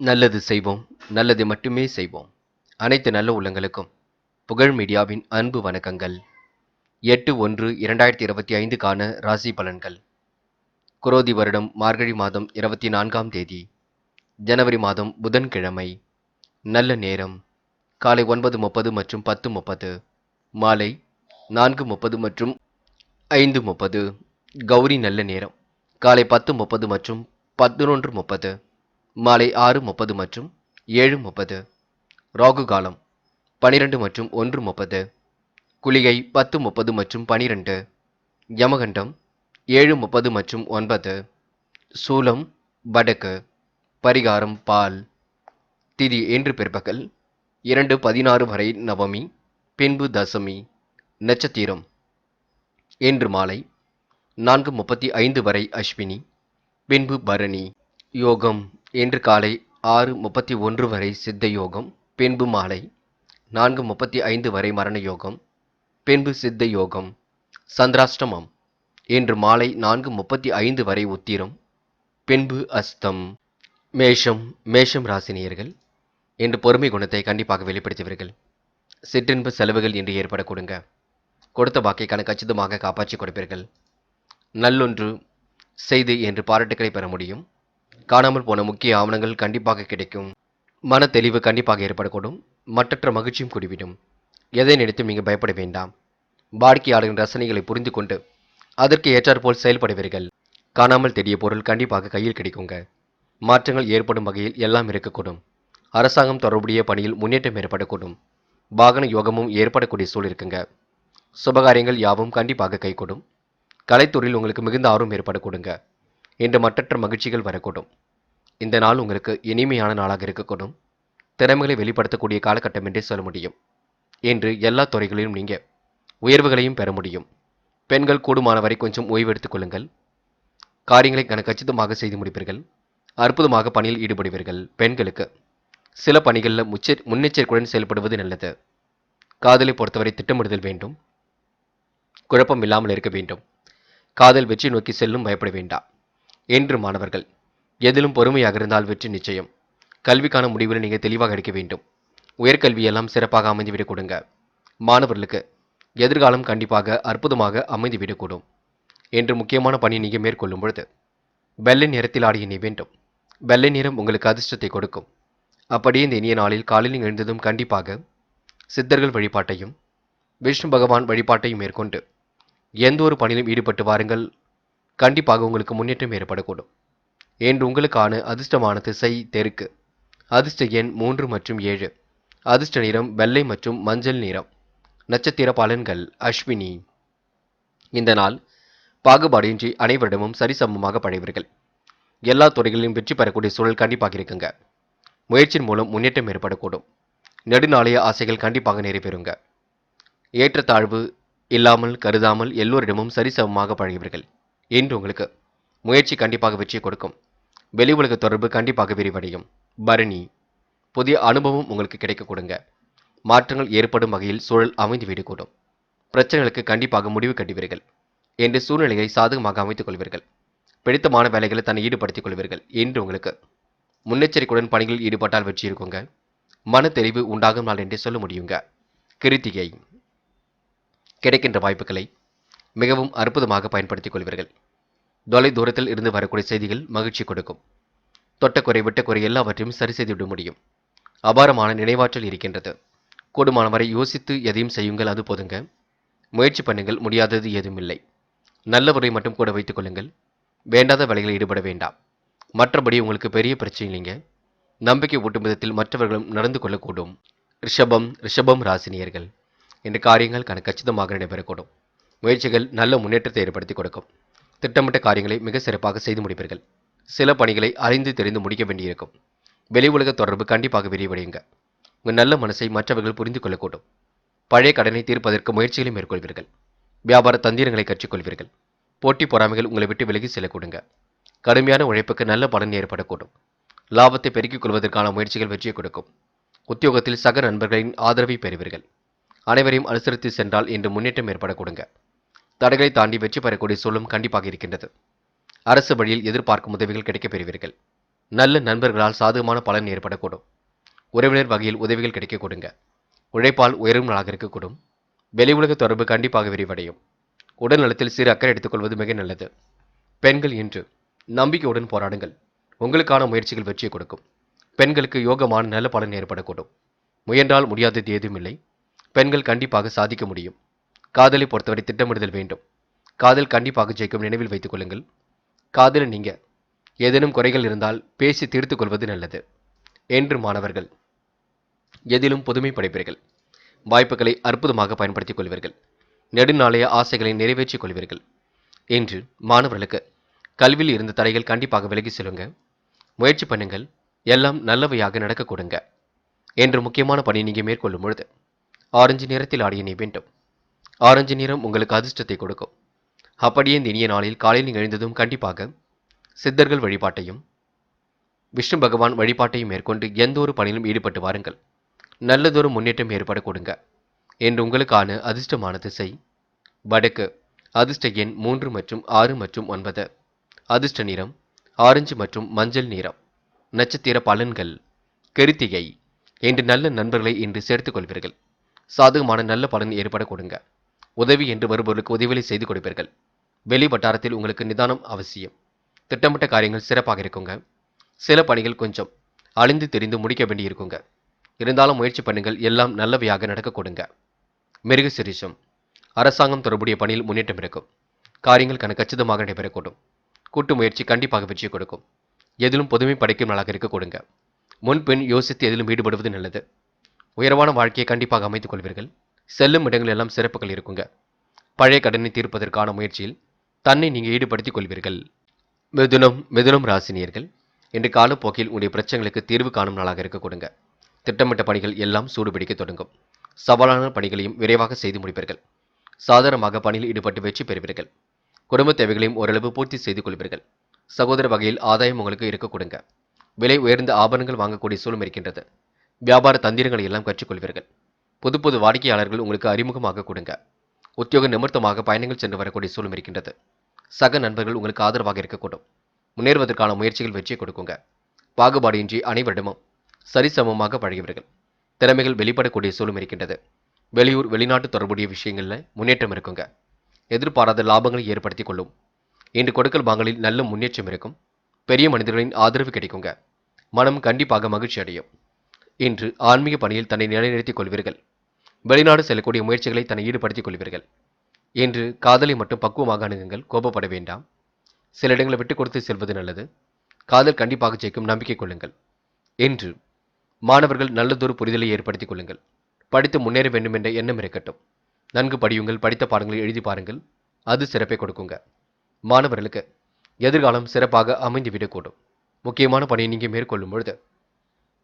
நல்லது செய்வோம், நல்லதை மட்டுமே செய்வோம். அனைத்து நல்ல உள்ளங்களுக்கும் புகழ் மீடியாவின் அன்பு வணக்கங்கள். 8/1/2025க்கான ராசி பலன்கள். குரோதி வருடம் மார்கழி மாதம் 24ஆம் தேதி, ஜனவரி மாதம் புதன்கிழமை. நல்ல நேரம் காலை 9:30 மற்றும் 10:30, மாலை 4:30 மற்றும் 5:30. கௌரி நல்ல நேரம் காலை 10:30 மற்றும் 11:30, மாலை 6:30 மற்றும் 7:30. ராகு காலம் 12 மற்றும் 1:30, குளிகை 10:30 மற்றும் 12, யமகண்டம் 7:30 மற்றும் 9, சூலம் வடக்கு, பரிகாரம் பால். திதி இன்று பிற்பகல் 2:16 வரை நவமி, பின்பு தசமி. நட்சத்திரம் இன்று மாலை 4:35 வரை அஸ்வினி, பின்பு பரணி. யோகம் இன்று காலை 6:31 வரை சித்த யோகம், பின்பு மாலை 4:35 வரை மரண யோகம், பின்பு சித்த யோகம். சந்திராஷ்டமம் இன்று மாலை 4:35 வரை உத்திரம், பின்பு அஸ்தம். மேஷம் ராசினியர்கள் இன்று பொறுமை குணத்தை கண்டிப்பாக வெளிப்படுத்துவீர்கள். சிற்றின்ப செலவுகள் இன்று ஏற்பட கொடுங்க. கொடுத்த வாக்கை கச்சிதமாக காப்பாற்றி கொடுப்பீர்கள். நல்லொன்று செய்து என்று பாராட்டுக்களை பெற முடியும். காணாமல் போன முக்கிய ஆவணங்கள் கண்டிப்பாக கிடைக்கும். மன தெளிவு கண்டிப்பாக ஏற்படக்கூடும். மற்றற்ற மகிழ்ச்சியும் கூடிவிடும். எதை நினைத்தும் நீங்கள் பயப்பட வேண்டாம். வாடிக்கையாளரின் ரசனைகளை புரிந்து கொண்டு அதற்கு ஏற்றாற்போல் செயல்படுவீர்கள். காணாமல் தேடிய பொருள் கண்டிப்பாக கையில் கிடைக்குங்க. மாற்றங்கள் ஏற்படும் வகையில் எல்லாம் இருக்கக்கூடும். அரசாங்கம் தொடர்புடைய பணியில் முன்னேற்றம் ஏற்படக்கூடும். வாகன யோகமும் ஏற்படக்கூடிய சூழல் இருக்குங்க. சுபகாரியங்கள் யாவும் கண்டிப்பாக கைகூடும். கலைத்துறையில் உங்களுக்கு மிகுந்த ஆர்வம் ஏற்படக்கூடுங்க. இன்று மற்றற்ற மகிழ்ச்சிகள் வரக்கூடும். இந்த நாள் உங்களுக்கு இனிமையான நாளாக இருக்கக்கூடும். திறமைகளை வெளிப்படுத்தக்கூடிய காலகட்டம் என்றே சொல்ல முடியும். இன்று எல்லா துறைகளிலும் நீங்கள் உயர்வுகளையும் பெற முடியும். பெண்கள் கூடுமானவரை கொஞ்சம் ஓய்வு எடுத்துக் கொள்ளுங்கள். காரியங்களை கச்சிதமாக செய்து முடிப்பீர்கள். அற்புதமாக பணியில் ஈடுபடுவீர்கள். பெண்களுக்கு சில பணிகளில் முன்னெச்சரிக்கையுடன் செயல்படுவது நல்லது. காதலை பொறுத்தவரை திட்டமிடுதல் வேண்டும். குழப்பம் இல்லாமல் இருக்க வேண்டும். காதல் வெற்றி நோக்கி செல்லும், பயப்பட வேண்டாம். என்று மாணவர்கள் எதிலும் பொறுமையாக இருந்தால் வெற்றி நிச்சயம். கல்விக்கான முடிவில் நீங்கள் தெளிவாக எடுக்க வேண்டும். உயர்கல்வியெல்லாம் சிறப்பாக அமைந்துவிடக் கொடுங்க. மாணவர்களுக்கு எதிர்காலம் கண்டிப்பாக அற்புதமாக அமைந்துவிடக்கூடும். என்று முக்கியமான பணி நீங்கள் மேற்கொள்ளும் பொழுது வெள்ளை நிறத்தில் ஆடிய நீ வேண்டும். வெள்ளை நிறம் உங்களுக்கு அதிர்ஷ்டத்தை கொடுக்கும். அப்படியே இந்த இனிய நாளில் காலையில் எழுந்ததும் கண்டிப்பாக சித்தர்கள் வழிபாட்டையும் விஷ்ணு பகவான் வழிபாட்டையும் மேற்கொண்டு எந்த ஒரு பணியிலும் ஈடுபட்டு வாருங்கள். கண்டிப்பாக உங்களுக்கு முன்னேற்றம் ஏற்படக்கூடும். என்று உங்களுக்கான அதிர்ஷ்டமான திசை தெற்கு. அதிர்ஷ்ட எண் 3 மற்றும் 7. அதிர்ஷ்ட நிறம் வெள்ளை மற்றும் மஞ்சள் நிறம். நட்சத்திர பலன்கள் அஸ்வினி. இந்த நாள் பாகுபாடின்றி அனைவரிடமும் சரிசமமாக பழகுவீர்கள். எல்லா துறைகளிலும் வெற்றி பெறக்கூடிய சூழல் கண்டிப்பாக இருக்குங்க. முயற்சியின் மூலம் முன்னேற்றம் ஏற்படக்கூடும். நெடுநாளைய ஆசைகள் கண்டிப்பாக நிறைவேறுங்க. ஏற்றத்தாழ்வு இல்லாமல் கருதாமல் எல்லோரிடமும் சரிசமமாக பழகுவீர்கள். இன்று உங்களுக்கு முயற்சி கண்டிப்பாக வெற்றியை கொடுக்கும். வெளி உலக தொடர்பு கண்டிப்பாக விரிவடையும். பரணி. புதிய அனுபவம் உங்களுக்கு கிடைக்க கொடுங்க. மாற்றங்கள் ஏற்படும் வகையில் சூழல் அமைந்து விடக்கூடும். பிரச்சனைகளுக்கு கண்டிப்பாக முடிவு கட்டுவீர்கள். என்று சூழ்நிலையை சாதகமாக அமைத்துக் கொள்வீர்கள். பிடித்தமான வேலைகளை தன்னை ஈடுபடுத்திக் கொள்வீர்கள். என்று உங்களுக்கு முன்னெச்சரிக்கையுடன் பணிகளில் ஈடுபட்டால் வெற்றி இருக்குங்க. மன தெளிவு உண்டாகும் நாள் என்றே சொல்ல முடியுங்க. கிருத்திகை. கிடைக்கின்ற வாய்ப்புகளை மிகவும் அற்புதமாக பயன்படுத்திக் கொள்வீர்கள். தொலை தூரத்தில் இருந்து வரக்கூடிய செய்திகள் மகிழ்ச்சி கொடுக்கும். தொட்டக்குறை விட்டக்குறை எல்லாவற்றையும் சரி செய்துவிட முடியும். அபாரமான நினைவாற்றல் இருக்கின்றது. கூடுமானவரை யோசித்து எதையும் செய்யுங்கள், அது போதுங்க. முயற்சி பண்ணுங்கள், முடியாதது ஏதும் இல்லை. நல்லவரை மட்டும் கூட வைத்துக் கொள்ளுங்கள். வேண்டாத வேலைகளில் ஈடுபட வேண்டாம். மற்றபடி உங்களுக்கு பெரிய பிரச்சனை இல்லைங்க. நம்பிக்கை ஊட்டும் விதத்தில் மற்றவர்களும் நடந்து கொள்ளக்கூடும். ரிஷபம் ராசினியர்கள் இன்று காரியங்கள் கச்சிதமாக நடைபெறக்கூடும். முயற்சிகள் நல்ல முன்னேற்றத்தை ஏற்படுத்தி கொடுக்கும். திட்டமிட்ட காரியங்களை மிக சிறப்பாக செய்து முடிப்பீர்கள். சில பணிகளை அறிந்து தெரிந்து முடிக்க வேண்டியிருக்கும். வெளி உலக தொடர்பு கண்டிப்பாக விரிவடையுங்க. உங்கள் நல்ல மனசை மற்றவர்கள் புரிந்து கொள்ளக்கூடும். பழைய கடனை தீர்ப்பதற்கு முயற்சிகளை மேற்கொள்வீர்கள். வியாபார தந்திரங்களை கற்றுக்கொள்வீர்கள். போட்டி பொறாமைகள் உங்களை விட்டு விலகி செல்லக்கூடுங்க. கடுமையான உழைப்புக்கு நல்ல பலன் ஏற்படக்கூடும். லாபத்தை பெருக்கிக் கொள்வதற்கான முயற்சிகள் வெற்றியை கொடுக்கும். உத்தியோகத்தில் சக நண்பர்களின் ஆதரவை பெறுவீர்கள். அனைவரையும் அனுசரித்து சென்றால் இன்று முன்னேற்றம் ஏற்படக்கூடுங்க. தடைகளை தாண்டி வெற்றி பெறக்கூடிய சூழலும் கண்டிப்பாக இருக்கின்றது. அரசு வழியில் எதிர்பார்க்கும் உதவிகள் கிடைக்கப் பெறுவீர்கள். நல்ல நண்பர்களால் சாதகமான பலன் ஏற்படக்கூடும். உறவினர் வகையில் உதவிகள் கிடைக்க கொடுங்க. உழைப்பால் உயரும் நாளாக இருக்கக்கூடும். வெளி உலக தொடர்பு கண்டிப்பாக விரிவடையும். உடல் நலத்தில் சிறு அக்கறை எடுத்துக்கொள்வது மிக நல்லது. பெண்கள் இன்று நம்பிக்கையுடன் போராடுங்கள். உங்களுக்கான முயற்சிகள் வெற்றியை கொடுக்கும். பெண்களுக்கு யோகமான நல்ல பலன் ஏற்படக்கூடும். முயன்றால் முடியாதது ஏதுமில்லை. பெண்கள் கண்டிப்பாக சாதிக்க முடியும். காதலை பொறுத்தவரை திட்டமிடுதல் வேண்டும். காதல் கண்டிப்பாக ஜெயிக்கும், நினைவில் வைத்துக் கொள்ளுங்கள். காதலில் நீங்க ஏதேனும் குறைகள் இருந்தால் பேசி தீர்த்துக் கொள்வது நல்லது. என்று மாணவர்கள் எதிலும் புதுமை படைப்பீர்கள். வாய்ப்புகளை அற்புதமாக பயன்படுத்திக் கொள்வீர்கள். நெடுநாளைய ஆசைகளை நிறைவேற்றிக் கொள்வீர்கள். இன்று மாணவர்களுக்கு கல்வியில் இருந்த தடைகள் கண்டிப்பாக விலகி செல்லுங்க. முயற்சி பண்ணுங்கள். எல்லாம் நல்லவையாக நடக்க கொடுங்க. என்று முக்கியமான பணி நீங்க மேற்கொள்ளும் பொழுது ஆரஞ்சு நிறத்தில் ஆடிய நீ வேண்டும். ஆரஞ்சு நிறம் உங்களுக்கு அதிர்ஷ்டத்தை கொடுக்கும். அப்படியே இந்த இனிய நாளில் காலையில் எழுந்ததும் கண்டிப்பாக சித்தர்கள் வழிபாட்டையும் விஷ்ணு பகவான் வழிபாட்டையும் மேற்கொண்டு எந்த ஒரு பணியிலும் ஈடுபட்டு வாருங்கள். நல்லதொரு முன்னேற்றம் ஏற்பட கொடுங்க. என்று உங்களுக்கான அதிர்ஷ்டமான திசை வடக்கு. அதிர்ஷ்ட எண் 3 மற்றும் 6 மற்றும் 9. அதிர்ஷ்ட நிறம் ஆரஞ்சு மற்றும் மஞ்சள் நிறம். நட்சத்திர பலன்கள் கிருத்திகை. என்று நல்ல நண்பர்களை இன்று சேர்த்துக் கொள்வீர்கள். சாதகமான நல்ல பலன் ஏற்பட கொடுங்க. உதவி என்று வருபவர்களுக்கு உதவிகளை செய்து கொடுப்பீர்கள். வெளி வட்டாரத்தில் உங்களுக்கு நிதானம் அவசியம். திட்டமிட்ட காரியங்கள் சிறப்பாக இருக்குங்க. சில பணிகள் கொஞ்சம் அழிந்து தெரிந்து முடிக்க வேண்டி இருக்குங்க. இருந்தாலும் முயற்சி பண்ணுங்கள். எல்லாம் நல்லவையாக நடக்க கொடுங்க. மிருக சிரிஷம். அரசாங்கம் தொடர்புடைய பணியில் முன்னேற்றம் இருக்கும். காரியங்கள் கச்சிதமாக நடைபெறக்கூடும். கூட்டு முயற்சி கண்டிப்பாக வெற்றியை கொடுக்கும். எதிலும் புதுமை படைக்கும் நாளாக இருக்க கொடுங்க. முன்பின் யோசித்து எதிலும் ஈடுபடுவது நல்லது. உயர்வான வாழ்க்கையை கண்டிப்பாக அமைத்துக் கொள்வீர்கள். செல்லும் இடங்கள் எல்லாம் சிறப்புகள் இருக்குங்க. பழைய கடனை தீர்ப்பதற்கான முயற்சியில் தன்னை நீங்கள் ஈடுபடுத்திக் கொள்வீர்கள். மிதுனம் ராசினியர்கள் இன்று காலப்போக்கில் உங்களுடைய பிரச்சனைகளுக்கு தீர்வு காணும் நாளாக இருக்க கொடுங்க. திட்டமிட்ட பணிகள் எல்லாம் சூடுபிடிக்க தொடங்கும். சவாலான பணிகளையும் விரைவாக செய்து முடிப்பீர்கள். சாதாரணமாக பணியில் ஈடுபட்டு வெற்றி பெறுவீர்கள். குடும்ப தேவைகளையும் ஓரளவு பூர்த்தி செய்து கொள்வீர்கள். சகோதர வகையில் ஆதாயம் உங்களுக்கு இருக்க கொடுங்க. விலை உயர்ந்த ஆபரணங்கள் வாங்கக்கூடிய சூழல் இருக்கின்றது. வியாபார தந்திரங்களை எல்லாம் கற்றுக்கொள்வீர்கள். புது புது வாடிக்கையாளர்கள் உங்களுக்கு அறிமுகமாக கொடுங்க. உத்தியோக நிமித்தமாக பயணங்கள் சென்று வரக்கூடிய சூழல் இருக்கின்றது. சக நண்பர்கள் உங்களுக்கு ஆதரவாக இருக்கக்கூடும். முன்னேறுவதற்கான முயற்சிகள் வெற்றியை கொடுக்குங்க. பாகுபாடின்றி அனைவரிடமும் சரிசமமாக பழகுவீர்கள். திறமைகள் வெளிப்படக்கூடிய சூழல் இருக்கின்றது. வெளியூர் வெளிநாட்டு தொடர்புடைய விஷயங்களில் முன்னேற்றம் இருக்குங்க. எதிர்பாராத லாபங்களை ஏற்படுத்திக் கொள்ளும். இன்று கொடுக்கல் வாங்கலில் நல்ல முன்னேற்றம் இருக்கும். பெரிய மனிதர்களின் ஆதரவு கிடைக்குங்க. மனம் கண்டிப்பாக மகிழ்ச்சி அடையும். இன்று ஆன்மீக பணியில் தன்னை நிலைநிறுத்திக் கொள்வீர்கள். வெளிநாடு செல்லக்கூடிய முயற்சிகளை தன்னை ஈடுபடுத்திக் கொள்வீர்கள். இன்று காதலை மட்டும் பக்குவமாக அணுகுங்கள். கோபப்பட வேண்டாம். சில இடங்களை விட்டுக் கொடுத்து செல்வது நல்லது. காதல் கண்டிப்பாக ஜெயிக்கும், நம்பிக்கை கொள்ளுங்கள். இன்று மாணவர்கள் நல்லதொரு புரிதலை ஏற்படுத்திக் கொள்ளுங்கள். படித்து முன்னேற வேண்டும் என்ற எண்ணம் இருக்கட்டும். நன்கு படியுங்கள். படித்த பாடங்களை எழுதி பாருங்கள். அது சிறப்பை கொடுக்குங்க. மாணவர்களுக்கு எதிர்காலம் சிறப்பாக அமைந்துவிடக்கூடும். முக்கியமான பணியை நீங்கள் மேற்கொள்ளும் பொழுது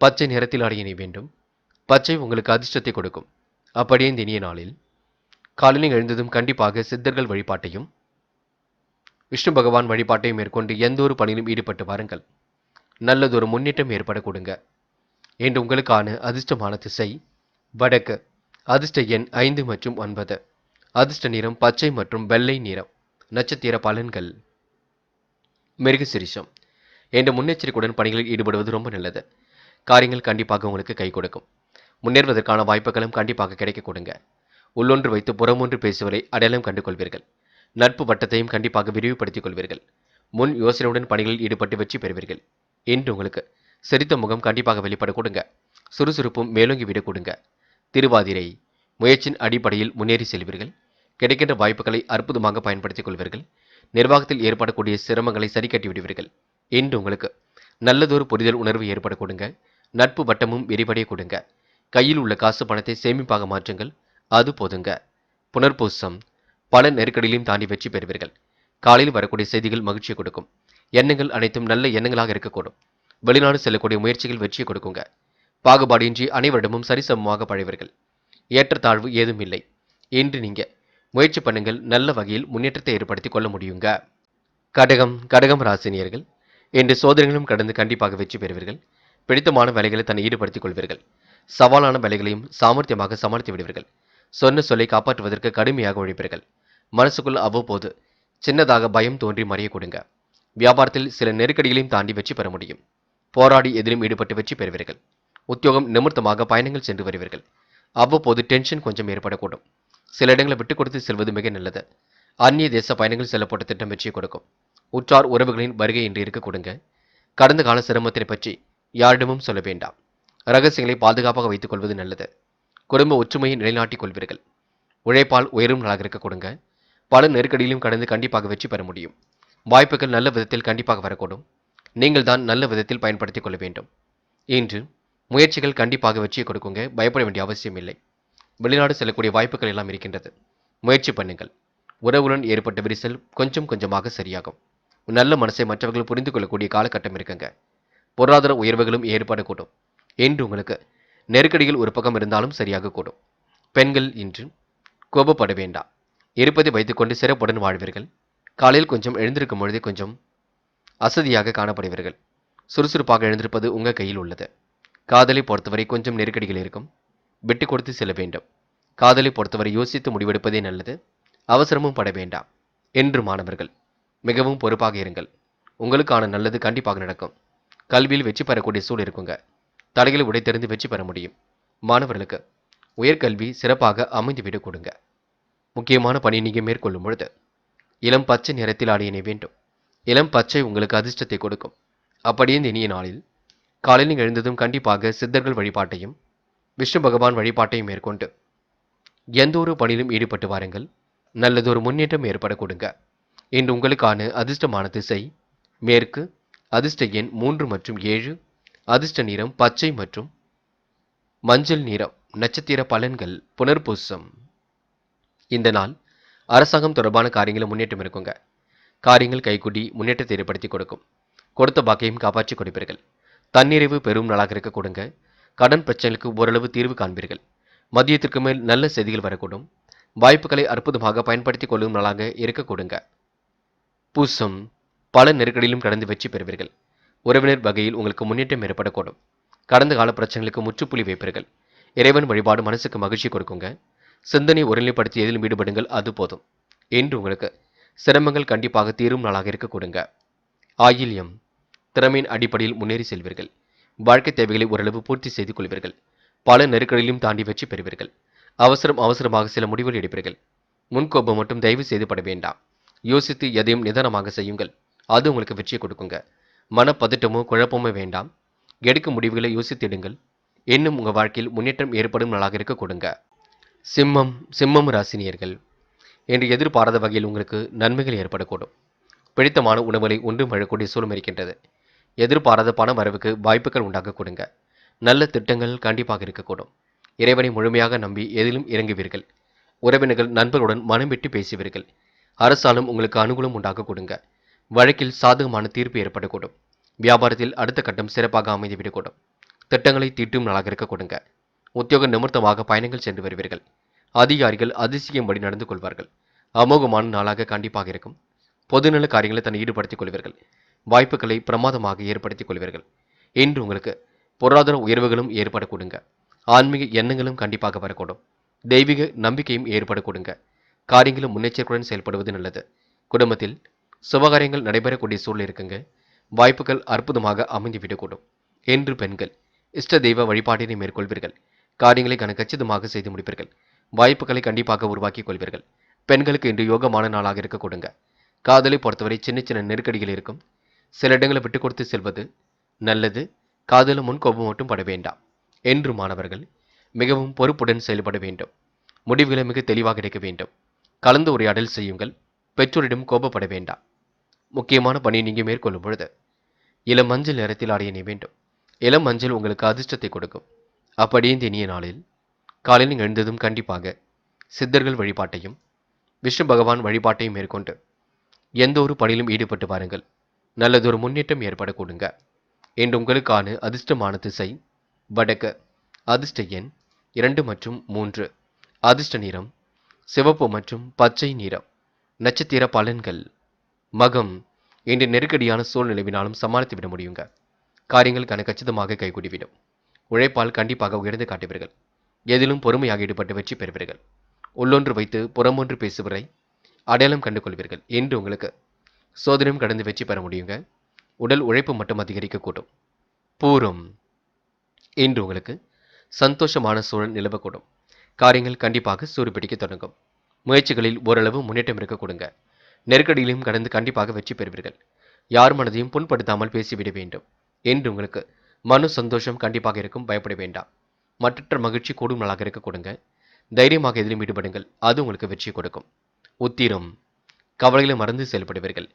பச்சை நிறத்தில் ஆடிய நீ வேண்டும். பச்சை உங்களுக்கு அதிர்ஷ்டத்தை கொடுக்கும். அப்படியே இந்த இனிய நாளில் காலையில் எழுந்ததும் கண்டிப்பாக சித்தர்கள் வழிபாட்டையும் விஷ்ணு பகவான் வழிபாட்டையும் மேற்கொண்டு எந்த ஒரு பணியிலும் ஈடுபட்டு வாருங்கள். நல்லதொரு முன்னேற்றம் ஏற்பட கொடுங்க. என்று உங்களுக்கான அதிர்ஷ்டமான திசை வடக்கு. அதிர்ஷ்ட எண் 5 மற்றும் 9. அதிர்ஷ்ட நிறம் பச்சை மற்றும் வெள்ளை நிறம். நட்சத்திர பலன்கள் மிருகசிரிஷம். என்ற முன்னெச்சரிக்கையுடன் பணிகளில் ஈடுபடுவது ரொம்ப நல்லது. காரியங்கள் கண்டிப்பாக உங்களுக்கு கை கொடுக்கும். முன்னேறுவதற்கான வாய்ப்புகளும் கண்டிப்பாக கிடைக்க கொடுங்க. உள்ளொன்று வைத்து புறமொன்று பேசுவதை அடையாளம் கண்டு கொள்வீர்கள். நட்பு வட்டத்தையும் கண்டிப்பாக விரிவுபடுத்திக் கொள்வீர்கள். முன் யோசனையுடன் பணிகளில் ஈடுபட்டு வெற்றி பெறுவீர்கள். இன்று உங்களுக்கு சிரித்த முகம் கண்டிப்பாக வெளிப்பட கொடுங்க. சுறுசுறுப்பும் மேலோங்கி விட கொடுங்க. திருவாதிரை. முயற்சியின் அடிப்படையில் முன்னேறி செல்வீர்கள். கிடைக்கின்ற வாய்ப்புகளை அற்புதமாக பயன்படுத்திக் கொள்வீர்கள். நிர்வாகத்தில் ஏற்படக்கூடிய சிரமங்களை சரி கட்டி விடுவீர்கள். இன்று உங்களுக்கு நல்லதொரு புரிதல் உணர்வு ஏற்பட கொடுங்க. நட்பு வட்டமும் விரிவடைய கொடுங்க. கையில் உள்ள காசு பணத்தை சேமிப்பாக மாற்றுங்கள். அது போதுங்க. புனர்பூசம். பல நெருக்கடிகளையும் தாண்டி வெற்றி பெறுவீர்கள். காலையில் வரக்கூடிய செய்திகள் மகிழ்ச்சியை கொடுக்கும். எண்ணங்கள் அனைத்தும் நல்ல எண்ணங்களாக இருக்கக்கூடும். வெளிநாடு செல்லக்கூடிய முயற்சிகள் வெற்றியை கொடுக்குங்க. பாகுபாடின்றி அனைவரிடமும் சரிசமமாக பழகுவீர்கள். ஏற்றத்தாழ்வு ஏதும் இல்லை. இன்று நீங்க முயற்சி பண்ணுங்கள். நல்ல வகையில் முன்னேற்றத்தை ஏற்படுத்திக் கொள்ள முடியுங்க. கடகம் ராசினியர்கள் இன்று சோதனைகளும் கடந்து கண்டிப்பாக வெற்றி பெறுவீர்கள். பிடித்தமான வேலைகளை தன்னை ஈடுபடுத்திக் கொள்வீர்கள். சவாலான வேலைகளையும் சாமர்த்தியமாக சமாளித்து விடுவீர்கள். சொன்ன சொல்லை காப்பாற்றுவதற்கு கடுமையாக உழைப்பீர்கள். மனசுக்குள் அவ்வப்போது சின்னதாக பயம் தோன்றி மறைய கொடுங்க. வியாபாரத்தில் சில நெருக்கடிகளையும் தாண்டி வெற்றி பெற முடியும். போராடி எதிலும் ஈடுபட்டு வெற்றி பெறுவீர்கள். உத்தியோகம் நிமித்தமாக பயணங்கள் சென்று வருவீர்கள். அவ்வப்போது டென்ஷன் கொஞ்சம் ஏற்படக்கூடும். சில இடங்களை விட்டுக் கொடுத்து செல்வது மிக நல்லது. அந்நிய தேச பயணங்கள் செல்லப்பட்ட திட்டம் வெற்றியை கொடுக்கும். உற்றார் உறவுகளின் வருகை இன்று இருக்க கொடுங்க. கடந்த கால சிரமத்தை பற்றி யாரிடமும் சொல்ல வேண்டாம். ரகசியங்களை பாதுகாப்பாக வைத்துக் கொள்வது நல்லது. குடும்ப ஒற்றுமையை நிலைநாட்டிக் கொள்வீர்கள். உழைப்பால் உயரும் நாளாக இருக்க கொடுங்க. பல நெருக்கடியிலும் கடந்து கண்டிப்பாக வெற்றி பெற முடியும். வாய்ப்புகள் நல்ல விதத்தில் கண்டிப்பாக வரக்கூடும். நீங்கள் தான் நல்ல விதத்தில் பயன்படுத்திக் கொள்ள வேண்டும். இன்று முயற்சிகள் கண்டிப்பாக வெற்றியை கொடுக்குங்க. பயப்பட வேண்டிய அவசியம் இல்லை. வெளிநாடு செல்லக்கூடிய வாய்ப்புகள் எல்லாம் இருக்கின்றது. முயற்சி பண்ணுங்கள். உறவுடன் ஏற்பட்ட விரிசல் கொஞ்சம் கொஞ்சமாக சரியாகும். நல்ல மனசை மற்றவர்கள் புரிந்து கொள்ளக்கூடிய காலகட்டம் இருக்குங்க. பொருளாதார உயர்வுகளும் ஏற்படக்கூடும். என்று உங்களுக்கு நெருக்கடிகள் ஒரு பக்கம் இருந்தாலும் சரியாக கூடும். பெண்கள் இன்று கோபப்பட வேண்டாம். இருப்பதை வைத்துக்கொண்டு சிறப்புடன் வாழ்வீர்கள். காலையில் கொஞ்சம் எழுந்திருக்கும் பொழுதே கொஞ்சம் அசதியாக காணப்படுவீர்கள். சுறுசுறுப்பாக எழுந்திருப்பது உங்கள் கையில் உள்ளது. காதலை பொறுத்தவரை கொஞ்சம் நெருக்கடிகள் இருக்கும். விட்டு கொடுத்து செல்ல வேண்டும். காதலை பொறுத்தவரை யோசித்து முடிவெடுப்பதே நல்லது. அவசரமும் பட வேண்டாம். என்று மாணவர்கள் மிகவும் பொறுப்பாக இருங்கள். உங்களுக்கான நல்லது கண்டிப்பாக நடக்கும். கல்வியில் வெற்றி பெறக்கூடிய சூழல் இருக்குங்க. தடைகளை உடைத்தெறிந்து வெற்றி பெற முடியும். மாணவர்களுக்கு உயர்கல்வி சிறப்பாக அமைந்துவிட கொடுங்க. முக்கியமான பணி நீங்க மேற்கொள்ளும் பொழுது இளம் பச்சை நிறத்தில் ஆடியனை வேண்டும். இளம் பச்சை உங்களுக்கு அதிர்ஷ்டத்தை கொடுக்கும். அப்படியே இந்த இனிய நாளில் காலையில் நீங்கள் எழுந்ததும் கண்டிப்பாக சித்தர்கள் வழிபாட்டையும் விஷ்ணு பகவான் வழிபாட்டையும் மேற்கொண்டு எந்த ஒரு பணியிலும் ஈடுபட்டு வாருங்கள். நல்லதொரு முன்னேற்றம் ஏற்பட கொடுங்க. இன்று உங்களுக்கான அதிர்ஷ்டமான திசை மேற்கு. அதிர்ஷ்ட எண் 3 மற்றும் 7. அதிர்ஷ்ட நிறம் பச்சை மற்றும் மஞ்சள் நிறம். நட்சத்திர பலன்கள் புனர்பூசம். இந்த நாள் அரசாங்கம் தொடர்பான காரியங்களில் முன்னேற்றம் இருக்குங்க. காரியங்கள் கைகூடி முன்னேற்றத்தை ஏற்படுத்தி கொடுக்கும். கொடுத்த பாக்கையும் காப்பாற்றி கொடுப்பீர்கள். தன்னிறைவு பெரும் நாளாக இருக்க கொடுங்க. கடன் பிரச்சனைகளுக்கு ஓரளவு தீர்வு காண்பீர்கள். மதியத்திற்கு மேல் நல்ல செய்திகள் வரக்கூடும். வாய்ப்புகளை அற்புதமாக பயன்படுத்திக் கொள்ளும் நாளாக இருக்க கொடுங்க. பூசம் பல நெருக்கடியிலும் கடந்து வெற்றி பெறுவீர்கள். உறவினர் வகையில் உங்களுக்கு முன்னேற்றம் ஏற்படக்கூடும். கடந்த கால பிரச்சனைகளுக்கு முற்றுப்புள்ளி வைப்பீர்கள். இறைவன் வழிபாடு மனசுக்கு மகிழ்ச்சி கொடுக்குங்க. சிந்தனை ஒருநிலைப்படுத்தி எதிலும் ஈடுபடுங்கள், அது போதும். என்று உங்களுக்கு சிரமங்கள் கண்டிப்பாக தீரும் நாளாக இருக்க கொடுங்க. ஆயில்யம் திறமையின் அடிப்படையில் முன்னேறி செல்வீர்கள். வாழ்க்கை தேவைகளை ஓரளவு பூர்த்தி செய்து கொள்வீர்கள். பல நெருக்கடியிலும் தாண்டி வெற்றி பெறுவீர்கள். அவசரமாக சில முடிவுகள் எடுப்பீர்கள். முன்கோபம் மட்டும் தயவு செய்து பட வேண்டாம். யோசித்து எதையும் நிதானமாக செய்யுங்கள். அது உங்களுக்கு வெற்றியை கொடுக்குங்க. மனப்பதட்டமோ குழப்பமோ வேண்டாம். எடுக்கும் முடிவுகளை யோசித்திடுங்கள். இன்னும் உங்கள் வாழ்க்கையில் முன்னேற்றம் ஏற்படும் நாளாக இருக்க கொடுங்க. சிம்மம் ராசினியர்கள் என்று எதிர்பாராத வகையில் உங்களுக்கு நன்மைகள் ஏற்படக்கூடும். பிடித்தமான உணவுகளை ஒன்றும் வழக்கூடிய சூழல் இருக்கின்றது. எதிர்பாராத பண வரவுக்கு வாய்ப்புகள் உண்டாக கொடுங்க. நல்ல திட்டங்கள் கண்டிப்பாக இருக்கக்கூடும். இறைவனை முழுமையாக நம்பி எதிலும் இறங்குவீர்கள். உறவினர்கள் நண்பர்களுடன் மனம் விட்டு பேசுவீர்கள். அரசாலும் உங்களுக்கு அனுகூலம் உண்டாக கொடுங்க. வழக்கில் சாதகமான தீர்ப்பு ஏற்படக்கூடும். வியாபாரத்தில் அடுத்த கட்டம் சிறப்பாக அமைந்துவிடக்கூடும். திட்டங்களை தீட்டும் நாளாக இருக்க கொடுங்க. உத்தியோக நிமித்தமாக பயணங்கள் சென்று வருவீர்கள். அதிகாரிகள் அதிசயம்படி நடந்து கொள்வார்கள். அமோகமான நாளாக கண்டிப்பாக இருக்கும். பொதுநல காரியங்களை தன்னை ஈடுபடுத்திக் கொள்வீர்கள். வாய்ப்புகளை பிரமாதமாக ஏற்படுத்திக் கொள்வீர்கள். இன்று உங்களுக்கு பொருளாதார உயர்வுகளும் ஏற்பட கொடுங்க. ஆன்மீக எண்ணங்களும் கண்டிப்பாக வரக்கூடும். தெய்வீக நம்பிக்கையும் ஏற்பட கொடுங்க. காரியங்களும் முன்னெச்சரிக்கையுடன் செயல்படுவது நல்லது. குடும்பத்தில் சுபகாரியங்கள் நடைபெறக்கூடிய சூழல் இருக்குங்க. வாய்ப்புகள் அற்புதமாக அமைந்துவிடக்கூடும். என்று பெண்கள் இஷ்ட தெய்வ வழிபாட்டினை மேற்கொள்வீர்கள். காரியங்களை கச்சிதமாக செய்து முடிப்பீர்கள். வாய்ப்புகளை கண்டிப்பாக உருவாக்கிக் கொள்வீர்கள். பெண்களுக்கு இன்று யோகமான நாளாக இருக்க கொடுங்க. காதலை பொறுத்தவரை சின்ன சின்ன நெருக்கடிகள் இருக்கும். சில இடங்களை விட்டுக் கொடுத்து செல்வது நல்லது. காதலும் முன்கோபம் மட்டும் பட வேண்டாம். என்று மாணவர்கள் மிகவும் பொறுப்புடன் செயல்பட வேண்டும். முடிவுகளை மிக தெளிவாக எடுக்க வேண்டும். கலந்து உரையாடல் செய்யுங்கள். பெற்றோரிடம் கோபப்பட வேண்டாம். முக்கியமான பணியை நீங்கள் மேற்கொள்ளும் பொழுது இளம் மஞ்சள் நிறத்தில் ஆடியனை வேண்டும். இளம் மஞ்சள் உங்களுக்கு அதிர்ஷ்டத்தை கொடுக்கும். அப்படியே இந்த இனிய நாளில் காலையில் எழுந்ததும் கண்டிப்பாக சித்தர்கள் வழிபாட்டையும் விஷ்ணு பகவான் வழிபாட்டையும் மேற்கொண்டு எந்த ஒரு பணியிலும் ஈடுபட்டு வாருங்கள். நல்லதொரு முன்னேற்றம் ஏற்பட கொடுங்க. என்று உங்களுக்கான அதிர்ஷ்டமான திசை வடக்கு. அதிர்ஷ்ட எண் 2 மற்றும் 3. அதிர்ஷ்ட நிறம் சிவப்பு மற்றும் பச்சை நிறம். நட்சத்திர பலன்கள் மகம். இன்று நெருக்கடியான சூழ்நிலைவினாலும் சமாளித்து விட முடியுங்க. காரியங்கள் கச்சிதமாக கைகூடிவிடும். உழைப்பால் கண்டிப்பாக உயர்ந்து காட்டுவீர்கள். எதிலும் பொறுமையாக ஈடுபட்டு வெற்றி பெறுவீர்கள். உள்ளொன்று வைத்து புறமொன்று பேசுவரை அடையாளம் கண்டு கொள்வீர்கள். என்று உங்களுக்கு சோதனையும் கடந்து வெற்றி பெற முடியுங்க. உடல் உழைப்பு மட்டும் அதிகரிக்கக்கூடும். பூரம். இன்று உங்களுக்கு சந்தோஷமான சூழல் நிலவக்கூடும். காரியங்கள் கண்டிப்பாக சூடுபிடிக்க தொடங்கும். முயற்சிகளில் ஓரளவு முன்னேற்றம் இருக்க கொடுங்க. நெருக்கடியிலும் கடந்து கண்டிப்பாக வெற்றி பெறுவீர்கள். யார் மனதையும் புண்படுத்தாமல் பேசிவிட வேண்டும். என்று உங்களுக்கு மனு சந்தோஷம் கண்டிப்பாக இருக்கும். பயப்பட வேண்டாம். மற்றற்ற மகிழ்ச்சி கூடும் நாளாக இருக்க கொடுங்க. தைரியமாக எதிலும் ஈடுபடுங்கள். அது உங்களுக்கு வெற்றி கொடுக்கும். உத்திரம். கவலைகளை மறந்து செயல்படுவீர்கள்.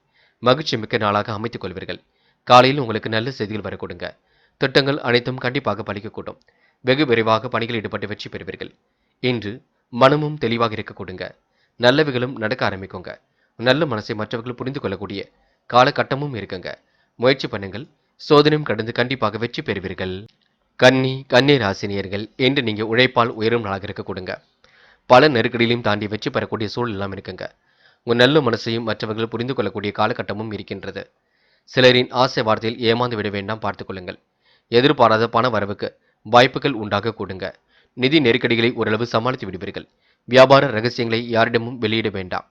மகிழ்ச்சி மிக்க நாளாக அமைத்துக் கொள்வீர்கள். காலையில் உங்களுக்கு நல்ல செய்திகள் வர கொடுங்க. திட்டங்கள் அனைத்தும் கண்டிப்பாக பலிக்கக்கூடும். வெகு விரைவாக பணிகள் ஈடுபட்டு வெற்றி பெறுவீர்கள். இன்று மனமும் தெளிவாக இருக்க கொடுங்க. நல்லவைகளும் நடக்க ஆரம்பிக்குங்க. நல்ல மனசை மற்றவர்கள் புரிந்து கொள்ளக்கூடிய காலகட்டமும் இருக்குங்க. முயற்சி பண்ணுங்கள். சோதனையும் கடந்து கண்டிப்பாக வெற்றி பெறுவீர்கள். கன்னி ராசினியர்கள் என்று நீங்க உழைப்பால் உயரும் நாளாக இருக்க கொடுங்க. பல நெருக்கடியிலையும் தாண்டி வெற்றி பெறக்கூடிய சூழல் எல்லாம் இருக்குங்க. உங்க நல்ல மனசையும் மற்றவர்கள் புரிந்து கொள்ளக்கூடிய காலகட்டமும் இருக்கின்றது. சிலரின் ஆசை வார்த்தையில் ஏமாந்து விட வேண்டாம், பார்த்துக் கொள்ளுங்கள். எதிர்பாராத பண வரவுக்கு வாய்ப்புகள் உண்டாக கூடுங்க. நிதி நெருக்கடிகளை ஓரளவு சமாளித்து விடுவீர்கள். வியாபார ரகசியங்களை யாரிடமும் வெளியிட வேண்டாம்.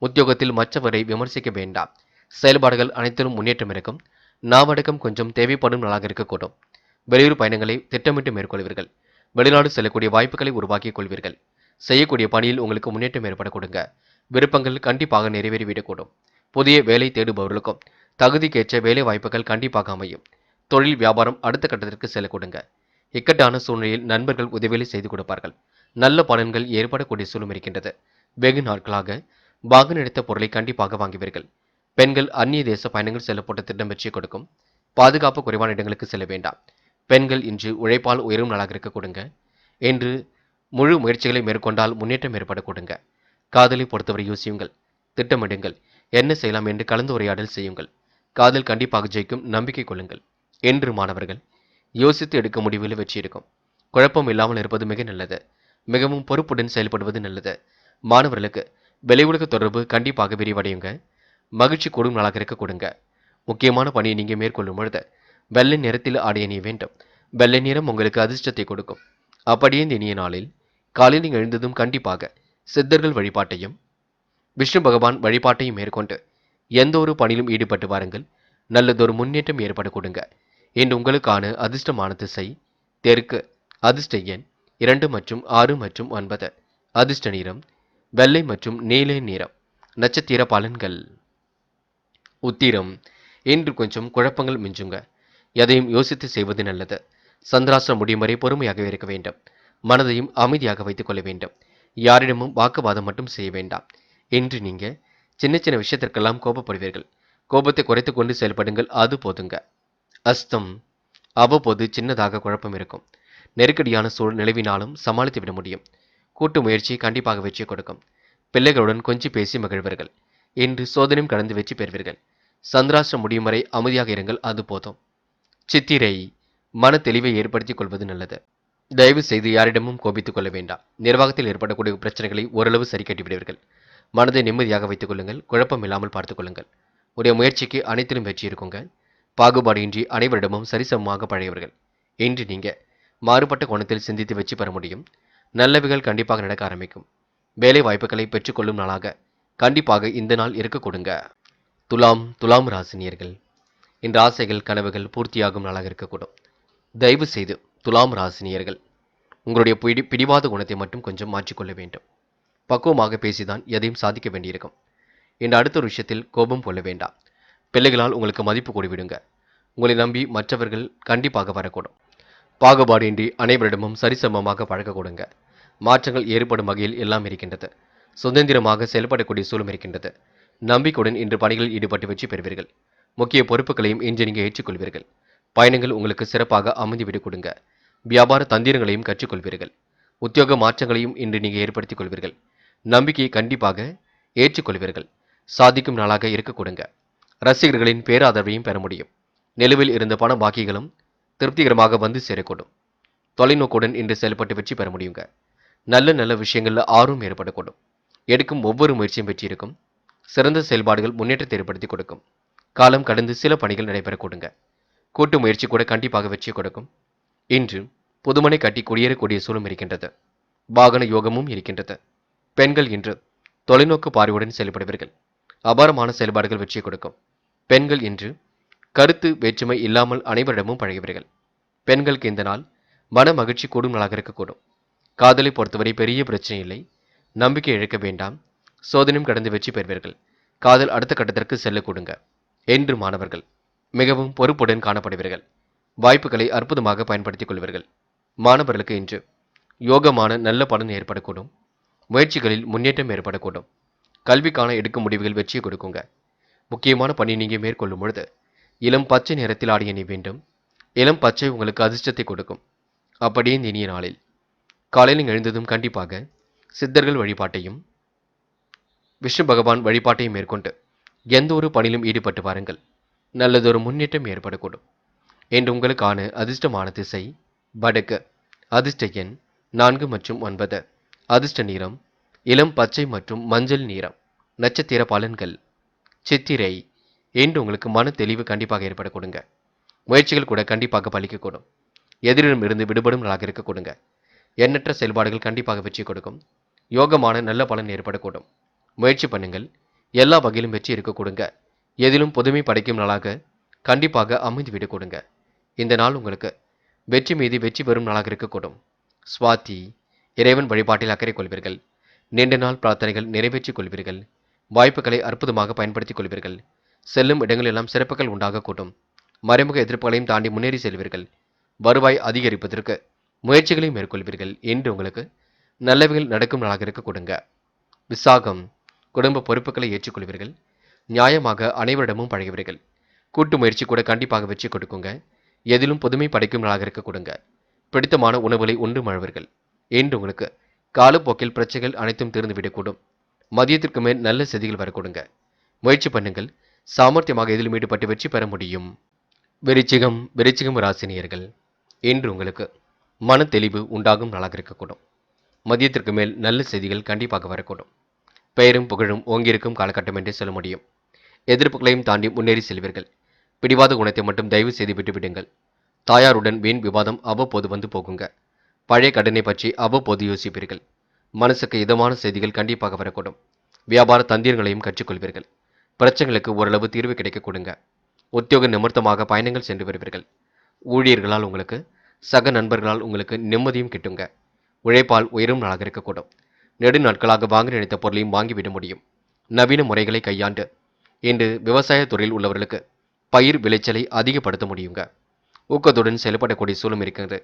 உத்தியோகத்தில் மற்றவரை விமர்சிக்க வேண்டாம். செயல்பாடுகள் அனைத்திலும் முன்னேற்றம் இருக்கும். நாவடக்கம் கொஞ்சம் தேவைப்படும் நாளாக இருக்கக்கூடும். வெளியூர் பயணங்களை திட்டமிட்டு மேற்கொள்வீர்கள். வெளிநாடு செல்லக்கூடிய வாய்ப்புகளை உருவாக்கிக் கொள்வீர்கள். செய்யக்கூடிய பணியில் உங்களுக்கு முன்னேற்றம் ஏற்பட கொடுங்க. விருப்பங்கள் கண்டிப்பாக நிறைவேறிவிடக்கூடும். புதிய வேலை தேடுபவர்களுக்கும் தகுதிக்கேற்ற வேலை வாய்ப்புகள் கண்டிப்பாக அமையும். தொழில் வியாபாரம் அடுத்த கட்டத்திற்கு செல்ல கொடுங்க. இக்கட்டான சூழ்நிலையில் நண்பர்கள் உதவிகளை செய்து கொடுப்பார்கள். நல்ல பலன்கள் ஏற்படக்கூடிய சூழலும் இருக்கின்றது. வெகு நாட்களாக வாகனம் எடுத்த பொருளை கண்டிப்பாக வாங்குவீர்கள். பெண்கள் அந்நிய தேச பயணங்கள் செல்லப்பட்ட திட்டம் வெற்றி கொடுக்கும். பாதுகாப்பு குறைவான இடங்களுக்கு செல்ல வேண்டாம். பெண்கள் இன்று உழைப்பால் உயரும் நாளாக இருக்க கொடுங்க. என்று முழு முயற்சிகளை மேற்கொண்டால் முன்னேற்றம் ஏற்பட கொடுங்க. காதலை பொறுத்தவரை யோசியுங்கள். திட்டமிடுங்கள். என்ன செய்யலாம் என்று கலந்துரையாடல் செய்யுங்கள். காதல் கண்டிப்பாக ஜெயிக்கும். நம்பிக்கை கொள்ளுங்கள். என்று மாணவர்கள் யோசித்து எடுக்க முடிவில் வெற்றி இருக்கும். குழப்பம் இல்லாமல் இருப்பது மிக நல்லது. மிகவும் பொறுப்புடன் செயல்படுவது நல்லது. மாணவர்களுக்கு வெளி உலக தொடர்பு கண்டிப்பாக விரிவடையுங்க. மகிழ்ச்சி கூடும் நாளாக இருக்க கொடுங்க. முக்கியமான பணியை நீங்க மேற்கொள்ளும் பொழுது வெள்ளை நிறத்தில் ஆடை அணிய வேண்டும். வெள்ளை நிறம் உங்களுக்கு அதிர்ஷ்டத்தை கொடுக்கும். அப்படியே இந்த இனிய நாளில் காலையில் நீங்கள் எழுந்ததும் கண்டிப்பாக சித்தர்கள் வழிபாட்டையும் விஷ்ணு பகவான் வழிபாட்டையும் மேற்கொண்டு எந்த ஒரு பணியிலும் ஈடுபட்டு வாருங்கள். நல்லதொரு முன்னேற்றம் ஏற்பட கொடுங்க. இன்று உங்களுக்கான அதிர்ஷ்டமான திசை தெற்கு. அதிர்ஷ்ட எண் 2 மற்றும் 6 மற்றும் 9. அதிர்ஷ்ட நிறம் வெள்ளை மற்றும் நீல நிறம். நட்சத்திர பலன்கள். உத்திரம். இன்று கொஞ்சம் குழப்பங்கள் மிஞ்சுங்க. எதையும் யோசித்து செய்வது நல்லது. சந்திராஷ்டிரம் முடியும் வரை பொறுமையாகவே இருக்க வேண்டும். மனதையும் அமைதியாக வைத்துக் கொள்ள வேண்டும். யாரிடமும் வாக்குவாதம் மட்டும் செய்ய வேண்டாம். இன்று நீங்க சின்ன சின்ன விஷயத்திற்கெல்லாம் கோபப்படுவீர்கள். கோபத்தை குறைத்துக் கொண்டு செயல்படுங்கள். அது போதுங்க. அஸ்தம். அவ்வப்போது சின்னதாக குழப்பம் இருக்கும். நெருக்கடியான சூழல் நிலவினாலும் சமாளித்து விட முடியும். கூட்டு முயற்சி கண்டிப்பாக வெற்றி கொடுக்கும். பிள்ளைகளுடன் கொஞ்சி பேசி மகிழ்வர்கள். இன்று சோதனையும் கடந்து வெற்றி பெறுவீர்கள். சந்திராஷ்டிரம் முடியும் வரை அமைதியாக இருங்கள். அது போதும். சித்திரை. மன தெளிவை ஏற்படுத்திக் கொள்வது நல்லது. தயவு செய்து யாரிடமும் கோபித்துக் கொள்ள வேண்டாம். நிர்வாகத்தில் ஏற்படக்கூடிய பிரச்சனைகளை ஓரளவு சரி கட்டி விடுவீர்கள். மனதை நிம்மதியாக வைத்துக் கொள்ளுங்கள். குழப்பம் இல்லாமல் பார்த்துக் கொள்ளுங்கள். உடைய முயற்சிக்கு அனைத்திலும் வெற்றி இருக்குங்க. பாகுபாடின்றி அனைவரிடமும் சரிசமமாக பழையவர்கள். இன்று நீங்க மாறுபட்ட கோணத்தில் சிந்தித்து வெற்றி பெற முடியும். நல்லவைகள் கண்டிப்பாக நடக்க ஆரம்பிக்கும். வேலை வாய்ப்புகளை பெற்றுக்கொள்ளும் நாளாக கண்டிப்பாக இந்த நாள் இருக்க கொடுங்க. துலாம் ராசினியர்கள். இன்று ஆசைகள் கனவுகள் பூர்த்தியாகும் நாளாக இருக்கக்கூடும். தயவு செய்து துலாம் ராசினியர்கள் உங்களுடைய பிடிவாத குணத்தை மட்டும் கொஞ்சம் மாற்றிக்கொள்ள வேண்டும். பக்குவமாக பேசிதான் எதையும் சாதிக்க வேண்டியிருக்கும். இந்த அடுத்த ஒரு விஷயத்தில் கோபம் கொள்ள வேண்டாம். பிள்ளைகளால் உங்களுக்கு மதிப்பு கூடிவிடுங்க. உங்களை நம்பி மற்றவர்கள் கண்டிப்பாக வரக்கூடும். பாகுபாடின்றி அனைவரிடமும் சரிசமமாக பழக கொடுங்க. மாற்றங்கள் ஏற்படும் வகையில் எல்லாம் இருக்கின்றது. சுதந்திரமாக செயல்படக்கூடிய சூழலும் இருக்கின்றது. நம்பிக்கையுடன் இன்று பணிகளில் ஈடுபட்டு வெற்றி பெறுவீர்கள். முக்கிய பொறுப்புகளையும் இன்று நீங்கள் ஏற்றுக்கொள்வீர்கள். பயணங்கள் உங்களுக்கு சிறப்பாக அமைந்துவிடக் கொடுங்க. வியாபார தந்திரங்களையும் கற்றுக்கொள்வீர்கள். உத்தியோக மாற்றங்களையும் இன்று நீங்கள் ஏற்படுத்திக் கொள்வீர்கள். நம்பிக்கையை கண்டிப்பாக ஏற்றுக்கொள்வீர்கள். சாதிக்கும் நாளாக இருக்க கொடுங்க. ரசிகர்களின் பேராதரவையும் பெற முடியும். நிலுவில் இருந்த பண பாக்கிகளும் திருப்திகரமாக வந்து சேரக்கூடும். தொலைநோக்குடன் இன்று செயல்பட்டு வெற்றி பெற முடியுங்க. நல்ல விஷயங்கள்ல ஆர்வம் ஏற்படக்கூடும். எடுக்கும் ஒவ்வொரு முயற்சியும் வெற்றி இருக்கும். சிறந்த செயல்பாடுகள் முன்னேற்றத்தை ஏற்படுத்தி கொடுக்கும். காலம் கடந்து சில பணிகள் நடைபெற கொடுங்க. கூட்டு முயற்சி கூட கண்டிப்பாக வெற்றி கொடுக்கும். இன்று புதுமனை கட்டி குடியேறக்கூடிய சூழலும் இருக்கின்றது. வாகன யோகமும் இருக்கின்றது. பெண்கள் இன்று தொலைநோக்கு பார்வையுடன் செயல்படுவீர்கள். அபாரமான செயல்பாடுகள் வெற்றி கொடுக்கும். பெண்கள் இன்று கருத்து வேற்றுமை இல்லாமல் அனைவரிடமும் பழகுவீர்கள். பெண்களுக்கு இந்த நாள் மன மகிழ்ச்சி கூடும் நாளாக இருக்கக்கூடும். காதலை பொறுத்தவரை பெரிய பிரச்சனை இல்லை. நம்பிக்கை இழக்க வேண்டாம். சோதனையும் கடந்து வெற்றி பெறுவீர்கள். காதல் அடுத்த கட்டத்திற்கு செல்ல கொடுங்க. என்று மாணவர்கள் மிகவும் பொறுப்புடன் காணப்படுவீர்கள். வாய்ப்புகளை அற்புதமாக பயன்படுத்திக் கொள்வீர்கள். மாணவர்களுக்கு இன்று யோகமான நல்ல பலன் ஏற்படக்கூடும். முயற்சிகளில் முன்னேற்றம் ஏற்படக்கூடும். கல்விக்கான எடுக்கும் முடிவுகள் வெற்றியை கொடுக்குங்க. முக்கியமான பணி நீங்கள் மேற்கொள்ளும் பொழுது இளம் பச்சை நிறத்தில் ஆடிய நீ வேண்டும். இளம் பச்சை உங்களுக்கு அதிர்ஷ்டத்தை கொடுக்கும். அப்படியே இந்த இனிய நாளில் காலையில் எழுந்ததும் கண்டிப்பாக சித்தர்கள் வழிபாட்டையும் விஷ்ணு பகவான் வழிபாட்டையும் மேற்கொண்டு எந்த ஒரு பணியிலும் ஈடுபட்டு வாருங்கள். நல்லதொரு முன்னேற்றம் ஏற்படக்கூடும். என்று உங்களுக்கான அதிர்ஷ்டமான திசை வடக்கு. அதிர்ஷ்ட எண் 4 மற்றும் 9. அதிர்ஷ்ட நிறம் இளம் பச்சை மற்றும் மஞ்சள் நிறம். நட்சத்திர பலன்கள் சித்திரை. என்று உங்களுக்கு மன தெளிவு கண்டிப்பாக ஏற்பட கொடுங்க. முயற்சிகள் கூட கண்டிப்பாக பலிக்கக்கூடும். எதிரிடம் இருந்து விடுபடும் நாளாக இருக்க கொடுங்க. எண்ணற்ற செயல்பாடுகள் கண்டிப்பாக வெற்றி கொடுக்கும். யோகமான நல்ல பலன் ஏற்படக்கூடும். முயற்சி பண்ணுங்கள். எல்லா வகையிலும் வெற்றி இருக்க கொடுங்க. எதிலும் புதுமை படைக்கும் நாளாக கண்டிப்பாக அமைந்து விட கொடுங்க. இந்த நாள் உங்களுக்கு வெற்றி மீது வெற்றி பெறும் நாளாக இருக்கக்கூடும். சுவாதி. இறைவன் வழிபாட்டில் அக்கறை கொள்வீர்கள். நீண்ட நாள் பிரார்த்தனைகள் நிறைவேற்றிக் கொள்வீர்கள். வாய்ப்புகளை அற்புதமாக பயன்படுத்திக் கொள்வீர்கள். செல்லும் இடங்களெல்லாம் சிறப்புகள் உண்டாகக்கூடும். மறைமுக எதிர்ப்புகளையும் தாண்டி முன்னேறி செல்வீர்கள். வருவாய் அதிகரிப்பதற்கு முயற்சிகளை மேற்கொள்வீர்கள். என்று உங்களுக்கு நல்லவைகள் நடக்கும் நாளாக இருக்க கொடுங்க. விசாகம். குடும்ப பொறுப்புகளை ஏற்றுக்கொள்வீர்கள். நியாயமாக அனைவரிடமும் பழகுவீர்கள். கூட்டு முயற்சி கூட கண்டிப்பாக வெற்றி கொடுக்குங்க. எதிலும் புதுமை படைக்கும் நாளாக இருக்க கொடுங்க. பிடித்தமான உணவுகளை உண்டு மழவர்கள். என்று உங்களுக்கு காலப்போக்கில் பிரச்சனைகள் அனைத்தும் தீர்ந்துவிடக்கூடும். மதியத்திற்கு மேல் நல்ல செய்திகள் வரக்கூடுங்க. முயற்சி பண்ணுங்கள். சாமர்த்தியமாக எதிலும் ஈடுபட்டு வெற்றி பெற முடியும். விருச்சிகம் ராசினியர்கள். என்று உங்களுக்கு மன தெளிவு உண்டாகும் நாளாக இருக்கக்கூடும். மதியத்திற்கு மேல் நல்ல செய்திகள் கண்டிப்பாக வரக்கூடும். பெயரும் புகழும் ஓங்கியிருக்கும் காலகட்டம் என்றே சொல்ல முடியும். எதிர்ப்புகளையும் தாண்டி முன்னேறி செல்வீர்கள். பிடிவாத குணத்தை மட்டும் தயவு செய்து விட்டுவிடுங்கள். தாயாருடன் வீண் விவாதம் அவ்வப்போது வந்து போகுங்க. பழைய கடனை பற்றி அவ்வப்போது யோசிப்பீர்கள். மனசுக்கு இதமான செய்திகள் கண்டிப்பாக வரக்கூடும். வியாபார தந்திரங்களையும் கற்றுக்கொள்வீர்கள். பிரச்சனைகளுக்கு ஓரளவு தீர்வு கிடைக்க கொடுங்க. உத்தியோக நிமித்தமாக பயணங்கள் சென்று வருவீர்கள். ஊழியர்களால் உங்களுக்கு சக நண்பர்களால் உங்களுக்கு நிம்மதியும் கிட்டுங்க. உழைப்பால் உயரும் நாளாக இருக்கக்கூடும். நெடு நாட்களாக வாங்க நினைத்த பொருளையும் வாங்கிவிட முடியும். நவீன முறைகளை கையாண்டு இன்று விவசாய துறையில் உள்ளவர்களுக்கு பயிர் விளைச்சலை அதிகப்படுத்த முடியுங்க. ஊக்கத்துடன் செயல்படக்கூடிய சூழலும் இருக்கிறது.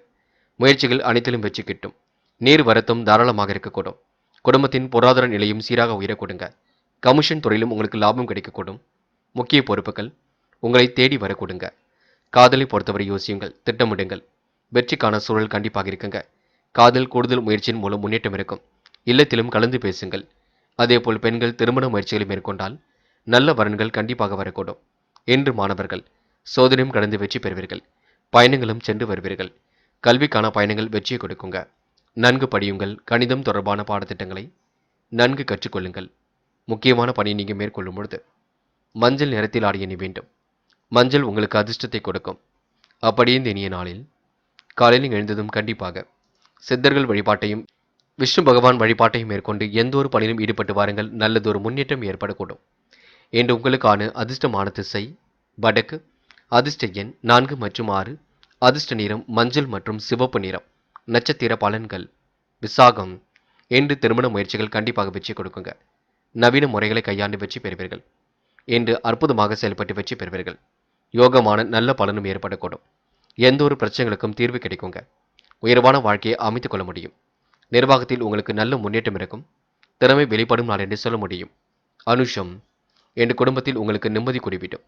முயற்சிகள் அனைத்திலும் வெற்றி கிட்டும். நீர் வரத்தும் தாராளமாக இருக்கக்கூடும். குடும்பத்தின் பொருளாதார நிலையும் சீராக உயரக்கூடுங்க. கமிஷன் துறையிலும் உங்களுக்கு லாபம் கிடைக்கக்கூடும். முக்கிய பொறுப்புகள் உங்களை தேடி வரக்கூடுங்க. காதலை பொறுத்தவரை யோசியுங்கள், திட்டமிடுங்கள். வெற்றிக்கான சூழல் கண்டிப்பாக இருக்குங்க. காதல் கூடுதல் முயற்சியின் மூலம் முன்னேற்றம் இருக்கும். இல்லத்திலும் கலந்து பேசுங்கள். அதேபோல் பெண்கள் திருமண முயற்சிகளை மேற்கொண்டால் நல்ல வரன்கள் கண்டிப்பாக வரக்கூடும். என்று மாணவர்கள் சோதனையும் கடந்து வெற்றி பெறுவீர்கள். பயணங்களும் சென்று வருவீர்கள். கல்விக்கான பயணங்கள் வெற்றியை கொடுக்குங்க. நன்கு படியுங்கள். கணிதம் தொடர்பான பாடத்திட்டங்களை நன்கு கற்றுக்கொள்ளுங்கள். முக்கியமான பணியை நீங்கள் மேற்கொள்ளும் பொழுது மஞ்சள் நிறத்தில் ஆடிய நீ வேண்டும். மஞ்சள் உங்களுக்கு அதிர்ஷ்டத்தை கொடுக்கும். அப்படியே இந்த இனிய நாளில் காலையில் எழுந்ததும் கண்டிப்பாக சித்தர்கள் வழிபாட்டையும் விஷ்ணு பகவான் வழிபாட்டையும் மேற்கொண்டு எந்த ஒரு பணியிலும் ஈடுபட்டு வாருங்கள். நல்லதொரு முன்னேற்றம் ஏற்படக்கூடும். என்று உங்களுக்கான அதிர்ஷ்டமான திசை வடக்கு. அதிர்ஷ்ட எண் 4 மற்றும் 6. அதிர்ஷ்ட நிறம் மஞ்சள் மற்றும் சிவப்பு நிறம். நட்சத்திர பலன்கள் விசாகம். என்று திருமண முயற்சிகள் கண்டிப்பாக வெற்றி கொடுக்குங்க. நவீன முறைகளை கையாண்டு வெற்றி பெறுவீர்கள். என்று அற்புதமாக செயல்பட்டு வெற்றி பெறுவீர்கள். யோகமான நல்ல பலனும் ஏற்படக்கூடும். எந்த ஒரு பிரச்சனைகளுக்கும் தீர்வு கிடைக்குங்க. உயர்வான வாழ்க்கையை அமைத்துக் கொள்ள முடியும். நிர்வாகத்தில் உங்களுக்கு நல்ல முன்னேற்றம் இருக்கும். திறமை வெளிப்படும் நாள் என்று சொல்ல முடியும். அனுஷம். என்று குடும்பத்தில் உங்களுக்கு நிம்மதி குடிவிடும்.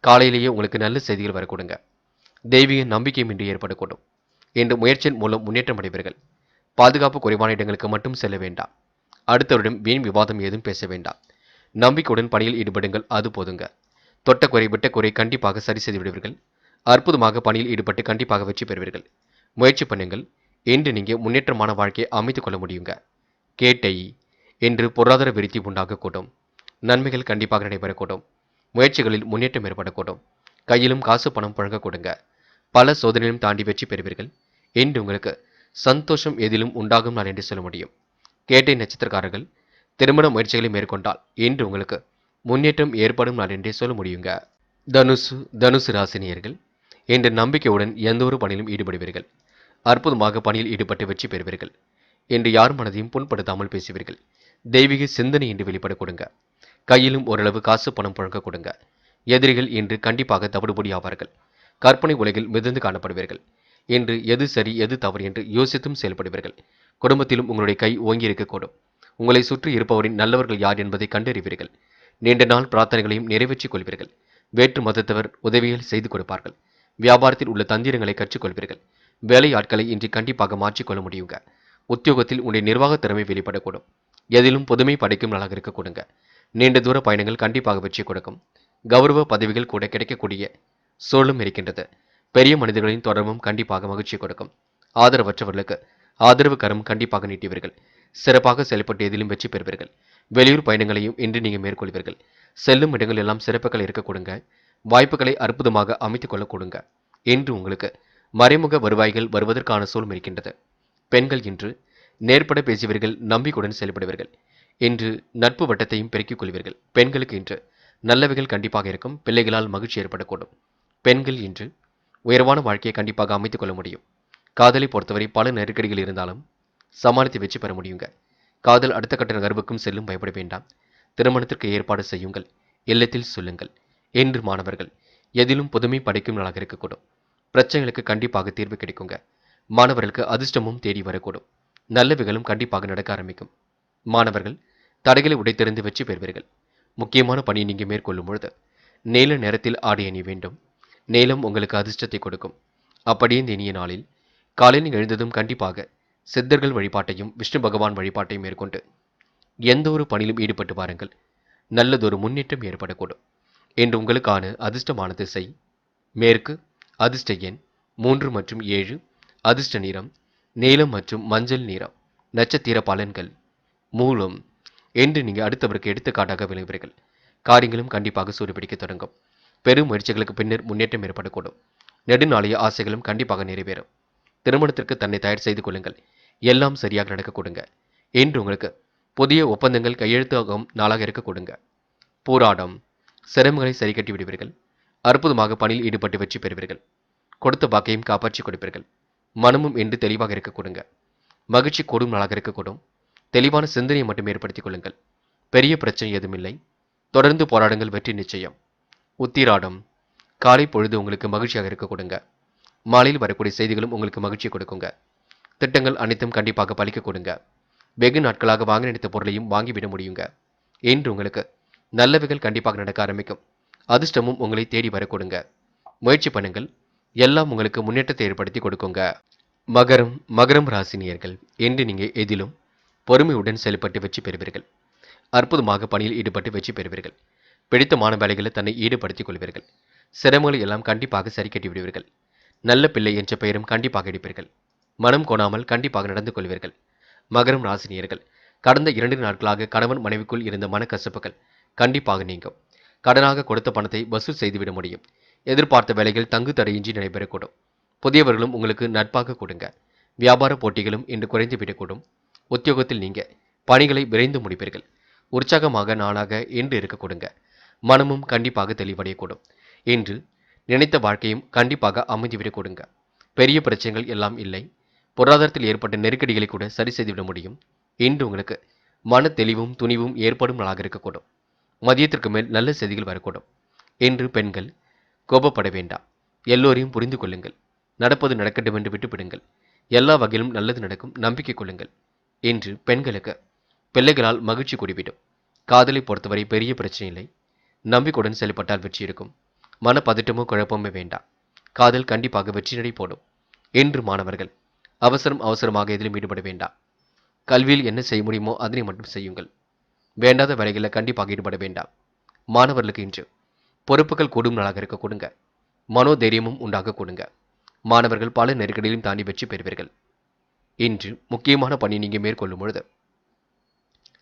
காலையிலேயே உங்களுக்கு நல்ல செய்திகள் வரக்கூடுங்க. தெய்வீக நம்பிக்கையின்றி ஏற்படக்கூடும். என்று முயற்சியின் மூலம் முன்னேற்றம் அடைவீர்கள். பாதுகாப்பு குறைவான இடங்களுக்கு மட்டும் செல்ல வேண்டாம். அடுத்தவரிடம் வீண் விவாதம் ஏதும் பேச வேண்டாம். நம்பிக்கையுடன் பணியில் ஈடுபடுங்கள். அது போதுங்க. தொட்ட குறை விட்ட குறை கண்டிப்பாக சரி செய்து விடுவீர்கள். அற்புதமாக பணியில் ஈடுபட்டு கண்டிப்பாக வெற்றி பெறுவீர்கள். முயற்சி பண்ணுங்கள். என்று நீங்கள் முன்னேற்றமான வாழ்க்கையை அமைத்துக் கொள்ள முடியுங்க. கேட்டை. என்று பொருளாதார விருத்தி உண்டாகக்கூடும். நன்மைகள் கண்டிப்பாக நடைபெறக்கூடும். முயற்சிகளில் முன்னேற்றம் ஏற்படக்கூடும். கையிலும் காசு பணம் புழங்கக்கூடுங்க. பல சோதனையும் தாண்டி வெற்றி பெறுவீர்கள். என்று உங்களுக்கு சந்தோஷம் எதிலும் உண்டாகும் நாள் என்று சொல்ல முடியும். கேட்டை நட்சத்திரக்காரர்கள் திருமண முயற்சிகளை மேற்கொண்டால் இன்று உங்களுக்கு முன்னேற்றம் ஏற்படும் நாள் என்றே சொல்ல முடியுங்க. தனுசு ராசினியர்கள். என்ற நம்பிக்கையுடன் எந்த ஒரு பணியிலும் ஈடுபடுவீர்கள். அற்புதமாக பணியில் ஈடுபட்டு வெற்றி பெறுவீர்கள். என்று யார் மனதையும் புண்படுத்தாமல் பேசுவீர்கள். தெய்வீக சிந்தனை என்று வெளிப்பட கொடுங்க. கையிலும் ஓரளவு காசு பணம் புழங்க கொடுங்க. எதிரிகள் இன்று கண்டிப்பாக தவிடுபொடி ஆவார்கள். கற்பனை உலகில் மிதந்து காணப்படுவீர்கள். இன்று எது சரி எது தவறு என்று யோசித்தும் செயல்படுவீர்கள். குடும்பத்திலும் உங்களுடைய கை ஓங்கி இருக்கக்கூடும். உங்களை சுற்றி இருப்பவரின் நல்லவர்கள் யார் என்பதை கண்டறிவீர்கள். நீண்ட நாள் பிரார்த்தனைகளையும் நிறைவேற்றிக் கொள்வீர்கள். வேற்று மதத்தவர் உதவிகள் செய்து கொடுப்பார்கள். வியாபாரத்தில் உள்ள தந்திரங்களை கற்றுக்கொள்வீர்கள். வேலை ஆட்களை இன்று கண்டிப்பாக மாற்றிக்கொள்ள முடியுங்க. உத்தியோகத்தில் உங்களுடைய நிர்வாக திறமை வெளிப்படக்கூடும். எதிலும் புதுமை படைக்கும் நாளாக இருக்க கொடுங்க. நீண்ட தூர பயணங்கள் கண்டிப்பாக வெற்றி கொடுக்கும். கௌரவ பதவிகள் கூட கிடைக்கக்கூடிய சூழலும் இருக்கின்றது. பெரிய மனிதர்களின் தொடர்பும் கண்டிப்பாக மகிழ்ச்சி கொடுக்கும். ஆதரவற்றவர்களுக்கு ஆதரவு கரம் கண்டிப்பாக நீட்டுவீர்கள். சிறப்பாக செயல்பட்டு எதிலும் வெற்றி பெறுவீர்கள். வெளியூர் பயணங்களையும் இன்று நீங்கள் மேற்கொள்வீர்கள். செல்லும் இடங்கள் எல்லாம் சிறப்புகள் இருக்க கொடுங்க. வாய்ப்புகளை அற்புதமாக அமைத்துக் கொள்ள கொடுங்க. இன்று உங்களுக்கு மறைமுக வருவாய்கள் வருவதற்கான சூழல் இருக்கின்றது. பெண்கள் இன்று நேர்பட பேசுவீர்கள். நம்பிக்கையுடன் செயல்படுவீர்கள். இன்று நட்பு வட்டத்தையும் பெருக்கிக் கொள்வீர்கள். பெண்களுக்கு இன்று நல்லவைகள் கண்டிப்பாக இருக்கும். பிள்ளைகளால் மகிழ்ச்சி ஏற்படக்கூடும். பெண்கள் இன்று உயர்வான வாழ்க்கையை கண்டிப்பாக அமைத்துக் கொள்ள முடியும். காதலை பொறுத்தவரை பல நெருக்கடிகள் இருந்தாலும் சமாளித்து வெற்றி பெற முடியுங்க. காதல் அடுத்த கட்ட நகர்வுக்கும் செல்லும் பயப்பட வேண்டாம். திருமணத்திற்கு ஏற்பாடு செய்யுங்கள். இல்லத்தில் சொல்லுங்கள். என்று மாணவர்கள் எதிலும் புதுமை படைக்கும் நாளாக இருக்கக்கூடும். பிரச்சனைகளுக்கு கண்டிப்பாக தீர்வு கிடைக்குங்க. மாணவர்களுக்கு அதிர்ஷ்டமும் தேடி வரக்கூடும். நல்லவைகளும் கண்டிப்பாக நடக்க ஆரம்பிக்கும். மாணவர்கள் தடைகளை உடைத்தெறிந்து வெற்றி பெறுவீர்கள். முக்கியமான பணியை நீங்கள் மேற்கொள்ளும் பொழுது நீல நேரத்தில் ஆடை அணி வேண்டும். நீலம் உங்களுக்கு அதிர்ஷ்டத்தை கொடுக்கும். அப்படியே இந்த இனிய நாளில் காலையில் எழுந்ததும் கண்டிப்பாக சித்தர்கள் வழிபாட்டையும் விஷ்ணு பகவான் வழிபாட்டையும் மேற்கொண்டு எந்த ஒரு பணியிலும் ஈடுபட்டு வாருங்கள். நல்லதொரு முன்னேற்றம் ஏற்படக்கூடும். என்று உங்களுக்கான அதிர்ஷ்டமான திசை மேற்கு, அதிர்ஷ்ட எண் 3 மற்றும் 7, அதிர்ஷ்ட நிறம் நீலம் மற்றும் மஞ்சள் நிறம். நட்சத்திர பலன்கள் மூலம் என்று நீங்கள் அடுத்தவருக்கு எடுத்துக்காட்டாக விளைவீர்கள். காரியங்களும் கண்டிப்பாக சூடுபிடிக்க தொடங்கும். பெரும் முயற்சிகளுக்கு பின்னர் முன்னேற்றம் ஏற்படக்கூடும். நெடுநாளைய ஆசைகளும் கண்டிப்பாக நிறைவேறும். திருமணத்திற்கு தன்னை தயார் செய்து கொள்ளுங்கள். எல்லாம் சரியாக நடக்க கொடுங்க. என்று உங்களுக்கு புதிய ஒப்பந்தங்கள் கையெழுத்தாகும் நாளாக இருக்க கொடுங்க. போராடம் சிரமங்களை சரி கட்டி விடுவீர்கள். அற்புதமாக பணியில் ஈடுபட்டு வெற்றி பெறுவீர்கள். கொடுத்த வாக்கையும் காப்பாற்றி கொடுப்பீர்கள். மனமும் என்று தெளிவாக இருக்க கொடுங்க. மகிழ்ச்சி கூடும் நாளாக இருக்கக்கூடும். தெளிவான சிந்தனையை மட்டும் ஏற்படுத்திக் கொள்ளுங்கள். பெரிய பிரச்சனை எதுவும் இல்லை. தொடர்ந்து போராடுங்கள். வெற்றி நிச்சயம். உத்திராடம் காலை பொழுது உங்களுக்கு மகிழ்ச்சியாக இருக்க கொடுங்க. மாலையில் வரக்கூடிய செய்திகளும் உங்களுக்கு மகிழ்ச்சி கொடுக்குங்க. திட்டங்கள் அனைத்தும் கண்டிப்பாக பலிக்க கொடுங்க. வெகு நாட்களாக வாங்க நினைத்த பொருளையும் வாங்கிவிட முடியுங்க. என்று உங்களுக்கு நல்லவைகள் கண்டிப்பாக நடக்க ஆரம்பிக்கும். அதிர்ஷ்டமும் உங்களை தேடி வர கொடுங்க. முயற்சி பண்ணுங்கள். எல்லாம் உங்களுக்கு முன்னேற்றத்தை ஏற்படுத்தி கொடுக்குங்க. மகரம் ராசினியர்கள் என்று நீங்கள் எதிலும் பொறுமையுடன் செயல்பட்டு வெற்றி பெறுவீர்கள். அற்புதமாக பணியில் ஈடுபட்டு வெற்றி பெறுவீர்கள். பிடித்தமான வேலைகளை தன்னை ஈடுபடுத்திக் கொள்வீர்கள். சிரமங்களை எல்லாம் கண்டிப்பாக சரி கட்டி விடுவீர்கள். நல்ல பிள்ளை என்ற பெயரும் கண்டிப்பாக எடுப்பீர்கள். மனம் கோணாமல் கண்டிப்பாக நடந்து கொள்வீர்கள். மகரம் ராசினியர்கள் கடந்த 2 நாட்களாக கணவன் மனைவிக்குள் இருந்த மனக்கசப்புகள் கண்டிப்பாக நீங்கும். கடனாக கொடுத்த பணத்தை வசூல் செய்துவிட முடியும். எதிர்பார்த்த வேலைகள் தங்கு தடையின்றி நடைபெறக்கூடும். புதியவர்களும் உங்களுக்கு நட்பாக கொடுங்க. வியாபார போட்டிகளும் இன்று குறைந்து விடக்கூடும். உத்தியோகத்தில் நீங்க பணிகளை விரைந்து முடிப்பீர்கள். உற்சாகமாக நாளாக இன்று இருக்க கொடுங்க. மனமும் கண்டிப்பாக தெளிவடையக்கூடும். இன்று நினைத்த வாழ்க்கையும் கண்டிப்பாக அமைந்துவிடக் கொடுங்க. பெரிய பிரச்சனைகள் எல்லாம் இல்லை. பொருளாதாரத்தில் ஏற்பட்ட நெருக்கடிகளை கூட சரி செய்துவிட முடியும். இன்று உங்களுக்கு மன தெளிவும் துணிவும் ஏற்படும் நாளாக இருக்கக்கூடும். மதியத்திற்கு மேல் நல்ல செய்திகள் வரக்கூடும். இன்று பெண்கள் கோபப்பட வேண்டாம். எல்லோரையும் புரிந்து கொள்ளுங்கள். நடப்பது நடக்கட்டும் என்று விட்டுவிடுங்கள். எல்லா வகையிலும் நல்லது நடக்கும். நம்பிக்கை கொள்ளுங்கள். இன்று பெண்களுக்கு பிள்ளைகளால் மகிழ்ச்சி கூடிவிடும். காதலை பொறுத்தவரை பெரிய பிரச்சனை இல்லை. நம்பிக்கையுடன் செயல்பட்டால் வெற்றி இருக்கும். மன பதட்டமோ குழப்பமே வேண்டாம். காதல் கண்டிப்பாக வெற்றி நடை போடும். இன்று மாணவர்கள் அவசரமாக எதிலும் ஈடுபட வேண்டாம். கல்வியில் என்ன செய்ய முடியுமோ அதனை மட்டும் செய்யுங்கள். வேண்டாத வேலைகளில் கண்டிப்பாக ஈடுபட வேண்டாம். மாணவர்களுக்கு இன்று பொறுப்புகள் கூடும் நாளாக இருக்க கொடுங்க. மனோதைரியமும் உண்டாக கொடுங்க. மாணவர்கள் பல நெருக்கடியிலும் தாண்டி வெற்றி பெறுவீர்கள். இன்று முக்கியமான பணி நீங்கள் மேற்கொள்ளும் பொழுது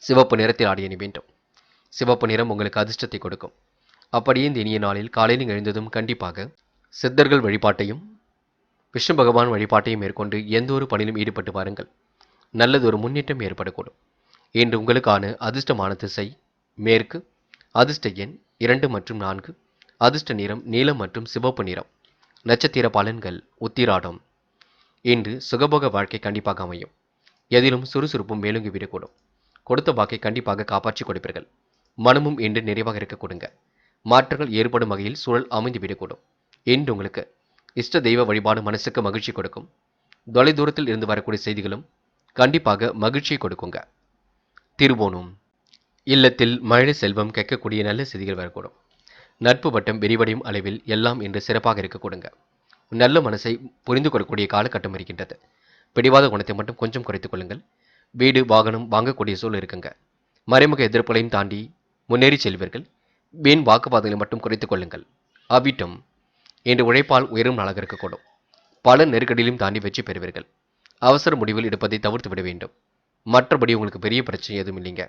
சிவப்பு நிறத்தில் ஆடை அணி வேண்டும். சிவப்பு நிறம் உங்களுக்கு அதிர்ஷ்டத்தை கொடுக்கும். அப்படியே இந்த இனிய நாளில் காலையில் எழுந்ததும் கண்டிப்பாக சித்தர்கள் வழிபாட்டையும் விஷ்ணு பகவான் வழிபாட்டையும் மேற்கொண்டு எந்த ஒரு பணியிலும் ஈடுபட்டு வாருங்கள். நல்லதொரு முன்னேற்றம் ஏற்படக்கூடும். இன்று உங்களுக்கான அதிர்ஷ்டமான திசை மேற்கு, அதிர்ஷ்ட எண் 2 மற்றும் 4, அதிர்ஷ்ட நிறம் நீலம் மற்றும் சிவப்பு நிறம். நட்சத்திர பலன்கள் உத்திராடம். இன்று சுகபோக வாழ்க்கை கண்டிப்பாக அமையும். எதிலும் சுறுசுறுப்பும் மேலுங்கி விடக்கூடும். கொடுத்த வாக்கை கண்டிப்பாக காப்பாற்றி கொடுப்பீர்கள். மனமும் இன்று நிறைவாக இருக்க கொடுங்க. மாற்றங்கள் ஏற்படும் வகையில் சூழல் அமைந்து விடக்கூடும். இன்று உங்களுக்கு இஷ்ட தெய்வ வழிபாடு மனசுக்கு மகிழ்ச்சி கொடுக்கும். தொலைதூரத்தில் இருந்து வரக்கூடிய செய்திகளும் கண்டிப்பாக மகிழ்ச்சியை கொடுக்குங்க. திருவோணம். இல்லத்தில் மழை செல்வம் கேட்கக்கூடிய நல்ல செய்திகள் வரக்கூடும். நட்பு வட்டம் விரிவடையும் அளவில் எல்லாம் இன்று சிறப்பாக இருக்க கொடுங்க. நல்ல மனசை புரிந்து கொள்ளக்கூடிய காலகட்டம் இருக்கின்றது. பிடிவாத குணத்தை மட்டும் கொஞ்சம் குறைத்துக் கொள்ளுங்கள். வீடு வாகனம் வாங்கக்கூடிய சூழல் இருக்குங்க. மறைமுக எதிர்ப்புகளையும் தாண்டி முன்னேறி செல்வீர்கள். வீண் வாக்குவாதங்களை மட்டும் குறைத்துக் கொள்ளுங்கள். அவிட்டம். இன்று உழைப்பால் உயரும் நாளாக இருக்கக்கூடும். பல நெருக்கடியிலும் தாண்டி வெற்றி பெறுவீர்கள். அவசர முடிவில் எடுப்பதை தவிர்த்து விட வேண்டும். மற்றபடி உங்களுக்கு பெரிய பிரச்சனை எதுவும் இல்லைங்க.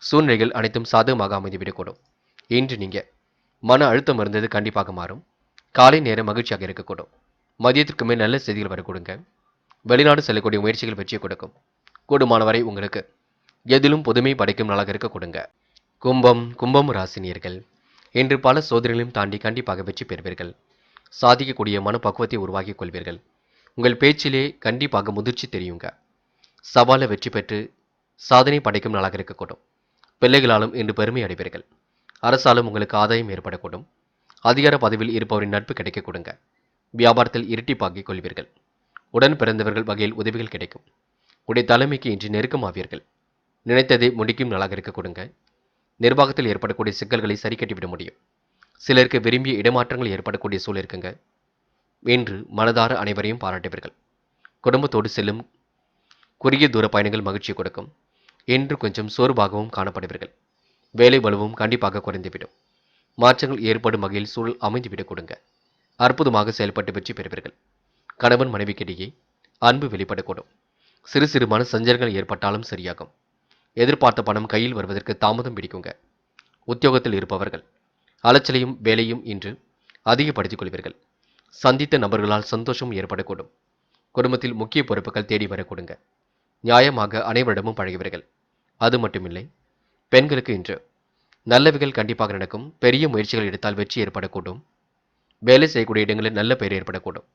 சூழ்நிலைகள் அனைத்தும் சாதகமாக அமைந்துவிடக்கூடும். இன்று நீங்க மன அழுத்தம் இருந்தது கண்டிப்பாக மாறும். காலை நேரம் மகிழ்ச்சியாக இருக்கக்கூடும். மதியத்திற்கு மேல் நல்ல செய்திகள் வரக்கூடுங்க. வெளிநாடு செல்லக்கூடிய முயற்சிகள் வெற்றியை கொடுக்கும். கூடுமானவரை உங்களுக்கு எதிலும் புதுமை படைக்கும் நாளாக இருக்க கொடுங்க. கும்பம் ராசினியர்கள். இன்று பல சோதனைகளையும் தாண்டி கண்டிப்பாக வெற்றி பெறுவீர்கள். சாதிக்கக்கூடிய மனப்பக்குவத்தை உருவாக்கிக் கொள்வீர்கள். உங்கள் பேச்சிலே கண்டிப்பாக முதிர்ச்சி தெரியுங்க. சவாலை வெற்றி பெற்று சாதனை படைக்கும் நாளாக இருக்கக்கூடும். பிள்ளைகளாலும் இன்று பெருமை அடைவீர்கள். அரசாலும் உங்களுக்கு ஆதாயம் ஏற்படக்கூடும். அதிகார பதவியில் இருப்பவரின் நட்பு கிடைக்க கொடுங்க. வியாபாரத்தில் இரட்டிப்பாக்கிக் கொள்வீர்கள். உடன் பிறந்தவர்கள் வகையில் உதவிகள் கிடைக்கும். உடைய தலைமைக்கு இன்று நெருக்கமாவீர்கள். நினைத்ததை முடிக்கும் நாளாக இருக்க கொடுங்க. நிர்வாகத்தில் ஏற்படக்கூடிய சிக்கல்களை சரி கட்டிவிட முடியும். சிலருக்கு விரும்பிய இடமாற்றங்கள் ஏற்படக்கூடிய சூழல் இருக்குங்க. இன்று மனதார அனைவரையும் பாராட்டுவீர்கள். குடும்பத்தோடு செல்லும் குறுகிய தூர பயணங்கள் மகிழ்ச்சி கொடுக்கும். இன்று கொஞ்சம் சோர்வாகவும் காணப்படுவீர்கள். வேலை பலுவும் கண்டிப்பாக குறைந்துவிடும். மாற்றங்கள் ஏற்படும் வகையில் சூழல் அமைந்துவிடக் கொடுங்க. அற்புதமாக செயல்பட்டு வெற்றி பெறுவீர்கள். கணவன் மனைவிக்கிடையே அன்பு வெளிப்படக்கூடும். சிறு சிறு மன சஞ்சலங்கள் ஏற்பட்டாலும் சரியாகும். எதிர்பார்த்த பணம் கையில் வருவதற்கு தாமதம் பிடிக்குங்க. உத்தியோகத்தில் இருப்பவர்கள் அலைச்சலையும் வேலையும் இன்று அதிகப்படுத்திக் கொள்வீர்கள். சந்தித்த நபர்களால் சந்தோஷம் ஏற்படக்கூடும். குடும்பத்தில் முக்கிய பொறுப்புகள் தேடி வரக்கூடுங்க. நியாயமாக அனைவரிடமும் பழகுவீர்கள். அது மட்டுமில்லை, பெண்களுக்கு இன்று நல்லவைகள் கண்டிப்பாக நடக்கும். பெரிய முயற்சிகள் எடுத்தால் வெற்றி ஏற்படக்கூடும். வேலை செய்யக்கூடிய இடங்களில் நல்ல பெயர் ஏற்படக்கூடும்.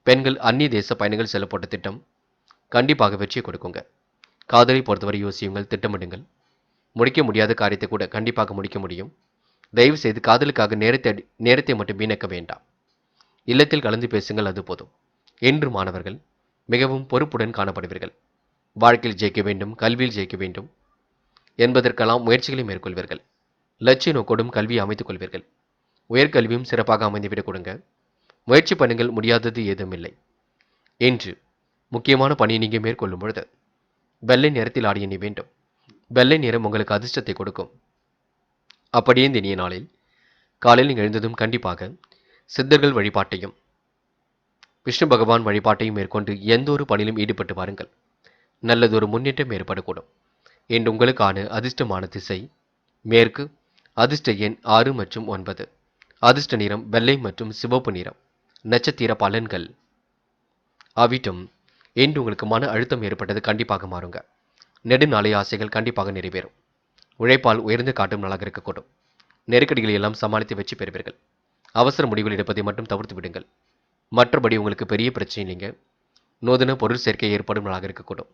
பெண்கள் அந்நிய தேச பயணங்கள் செல்ல போட்ட திட்டம் கண்டிப்பாக வெற்றியை கொடுக்குங்க. காதலை பொறுத்தவரை யோசியுங்கள், திட்டமிடுங்கள். முடிக்க முடியாத காரியத்தை கூட கண்டிப்பாக முடிக்க முடியும். தயவு செய்து காதலுக்காக நேரத்தை மட்டும் வீணக்க வேண்டாம். இல்லத்தில் கலந்து பேசுங்கள், அது போதும். இன்று மாணவர்கள் மிகவும் பொறுப்புடன் காணப்படுவீர்கள். வாழ்க்கையில் ஜெயிக்க வேண்டும், கல்வியில் ஜெயிக்க வேண்டும் என்பதற்கெல்லாம் முயற்சிகளை மேற்கொள்வீர்கள். லட்சிய நோக்கோடும் கல்வியை அமைத்துக் கொள்வீர்கள். உயர்கல்வியும் சிறப்பாக அமைந்துவிடக் கொடுங்க. முயற்சி பண்ணுங்கள், முடியாதது ஏதும் இல்லை. இன்று முக்கியமான பணியை நீங்கள் மேற்கொள்ளும் பொழுது வெள்ளை நிறத்தில் ஆடிய எண்ணி வேண்டும். வெள்ளை நிறம் உங்களுக்கு அதிர்ஷ்டத்தை கொடுக்கும். அப்படியே இந்த இனிய நாளில் காலையில் நீங்கள் எழுந்ததும் கண்டிப்பாக சித்தர்கள் வழிபாட்டையும் விஷ்ணு பகவான் வழிபாட்டையும் மேற்கொண்டு எந்த ஒரு பணியிலும் ஈடுபட்டு வாருங்கள். நல்லதொரு முன்னேற்றம் ஏற்படக்கூடும். இன்று உங்களுக்கான அதிர்ஷ்டமான திசை மேற்கு. அதிர்ஷ்ட எண் 6 மற்றும் 9. அதிர்ஷ்ட நிறம் வெள்ளை மற்றும் சிவப்பு நிறம். நட்சத்திர பலன்கள். அவிட்டம். இன்று உங்களுக்கு மன அழுத்தம் ஏற்பட்டது கண்டிப்பாக மாறுங்க. நெடுநாளைய ஆசைகள் கண்டிப்பாக நிறைவேறும். உழைப்பால் உயர்ந்து காட்டும் நாளாக இருக்கக்கூடும். நெருக்கடிகளை எல்லாம் சமாளித்து வெற்றி பெறுவீர்கள். அவசர முடிவுகள் எடுப்பதை மட்டும் தவிர்த்து விடுங்கள். மற்றபடி உங்களுக்கு பெரிய பிரச்சனை இல்லைங்க. நூதன பொருள் சேர்க்கை ஏற்படும் நாளாக இருக்கக்கூடும்.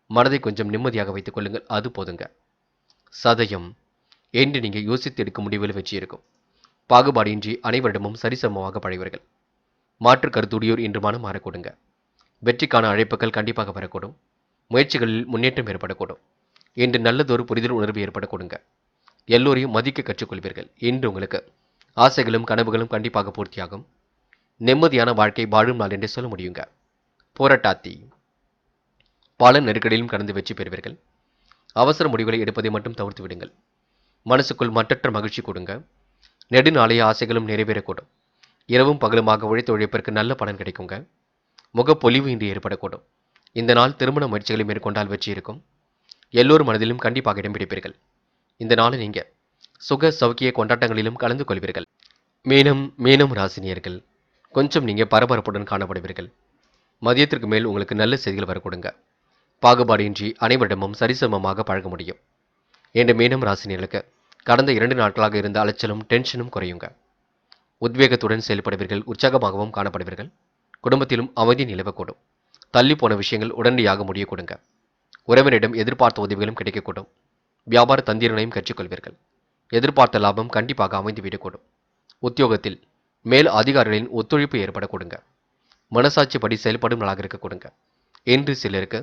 மனதை கொஞ்சம் நிம்மதியாக வைத்துக் கொள்ளுங்கள், அது போதுங்க. சதயம். என்று நீங்கள் யோசித்து எடுக்கும் முடிவில் வெற்றி இருக்கும். பாகுபாடின்றி அனைவரிடமும் சரிசமமாக பழகுவீர்கள். மாற்று கருத்துடையோர் இன்று மனம் மாறக்கூடுங்க. வெற்றிக்கான அழைப்புகள் கண்டிப்பாக வரக்கூடும். முயற்சிகளில் முன்னேற்றம் ஏற்படக்கூடும். இன்று நல்லதொரு புரிதல் உணர்வு ஏற்படக்கூடுங்க. எல்லோரையும் மதிக்க கற்றுக்கொள்வீர்கள். இன்று உங்களுக்கு ஆசைகளும் கனவுகளும் கண்டிப்பாக பூர்த்தியாகும். நிம்மதியான வாழ்க்கை வாழும் நாள் என்று சொல்ல முடியுங்க. போராட்டாத்தி. பல நெருக்கடியிலும் கடந்து வெற்றி பெறுவீர்கள். அவசர முடிவுகளை எடுப்பதை மட்டும் தவிர்த்து விடுங்கள். மனசுக்குள் மற்றற்ற மகிழ்ச்சி கொடுங்க. நெடுநாளைய ஆசைகளும் நிறைவேறக்கூடும். இரவும் பகலுமாக உழைத்த உழைப்பிற்கு நல்ல பலன் கிடைக்குங்க. முகப்பொலிவு இன்று ஏற்படக்கூடும். இந்த நாள் திருமண முயற்சிகளை மேற்கொண்டால் வெற்றி இருக்கும். எல்லோரும் மனதிலும் கண்டிப்பாக இடம் பிடிப்பீர்கள். இந்த நாளை நீங்க சுக சௌக்கிய கொண்டாட்டங்களிலும் கலந்து கொள்வீர்கள். மீனம் ராசினியர்கள். கொஞ்சம் நீங்க பரபரப்புடன் காணப்படுவீர்கள். மதியத்திற்கு மேல் உங்களுக்கு நல்ல செய்திகள் வரக்கூடுங்க. பாகுபாடின்றி அனைவரிடமும் சரிசமமாக பழக முடியும். என்று மீனம் ராசினியர்களுக்கு கடந்த 2 நாட்களாக இருந்த அலைச்சலும் டென்ஷனும் குறையுங்க. உத்வேகத்துடன் செயல்படுவீர்கள், உற்சாகமாகவும் காணப்படுவீர்கள். குடும்பத்திலும் அமைதி நிலவக்கூடும். தள்ளி போன விஷயங்கள் உடனடியாக முடிய கொடுங்க. உறவினரிடம் எதிர்பார்த்த உதவிகளும் கிடைக்கக்கூடும். வியாபார தந்திரங்களையும் கற்றுக்கொள்வீர்கள். எதிர்பார்த்த லாபம் கண்டிப்பாக அமைந்து விடக்கூடும். உத்தியோகத்தில் மேல் அதிகாரிகளின் ஒத்துழைப்பு ஏற்பட கொடுங்க. மனசாட்சிப்படி செயல்படும் நாளாக இருக்க கொடுங்க. என்று சிலருக்கு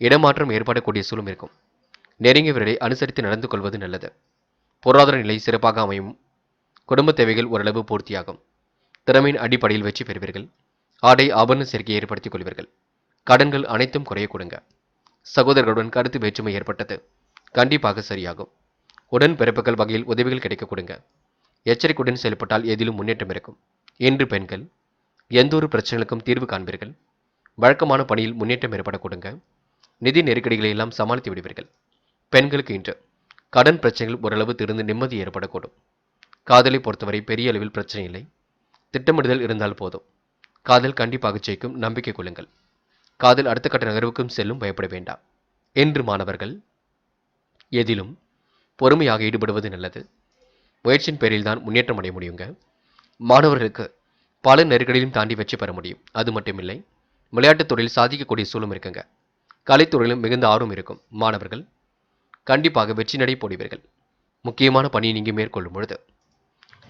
இடமாற்றம் ஏற்படக்கூடிய சூழலும் இருக்கும். நெருங்கியவர்களை அனுசரித்து நடந்து கொள்வது நல்லது. பொருளாதார நிலை சிறப்பாக அமையும். குடும்ப தேவைகள் ஓரளவு பூர்த்தியாகும். திறமையின் அடிப்படையில் வெற்றி பெறுவீர்கள். ஆடை ஆபரண சேர்க்கையை ஏற்படுத்திக் கொள்வீர்கள். கடன்கள் அனைத்தும் குறைய கொடுங்க. சகோதரர்களுடன் கருத்து வேற்றுமை ஏற்பட்டது கண்டிப்பாக சரியாகும். உடன் பிறப்புகள் வகையில் உதவிகள் கிடைக்க கொடுங்க. எச்சரிக்கையுடன் செயல்பட்டால் எதிலும் முன்னேற்றம் இருக்கும். என்று பெண்கள் எந்த ஒரு பிரச்சனைகளுக்கும் தீர்வு காண்பீர்கள். வழக்கமான பணியில் முன்னேற்றம் ஏற்பட கொடுங்க. நிதி நெருக்கடிகளை எல்லாம் சமாளித்து விடுவீர்கள். பெண்களுக்கு இன்று கடன் பிரச்சனைகள் ஓரளவு தீர்ந்து நிம்மதி ஏற்படக்கூடும். காதலை பொறுத்தவரை பெரிய அளவில் பிரச்சனை இல்லை. திட்டமிடுதல் இருந்தால் போதும். காதல் கண்டிப்பாக ஜெயிக்கும், நம்பிக்கை கொள்ளுங்கள். காதல் அடுத்த கட்ட நகர்வுக்கும் செல்லும், பயப்பட வேண்டாம். என்று மாணவர்கள் எதிலும் பொறுமையாக ஈடுபடுவது நல்லது. முயற்சியின் பேரில் தான் முன்னேற்றம் அடைய முடியுங்க. மாணவர்களுக்கு பல நெருக்கடியிலும் தாண்டி வெற்றி பெற முடியும். அது மட்டுமில்லை, விளையாட்டுத் துறையில் சாதிக்கக்கூடிய சூழலும் இருக்குங்க. கலைத்துறையிலும் மிகுந்த ஆர்வம் இருக்கும். மாணவர்கள் கண்டிப்பாக வெற்றி நடை போடுவீர்கள். முக்கியமான பணியை நீங்கள் மேற்கொள்ளும் பொழுது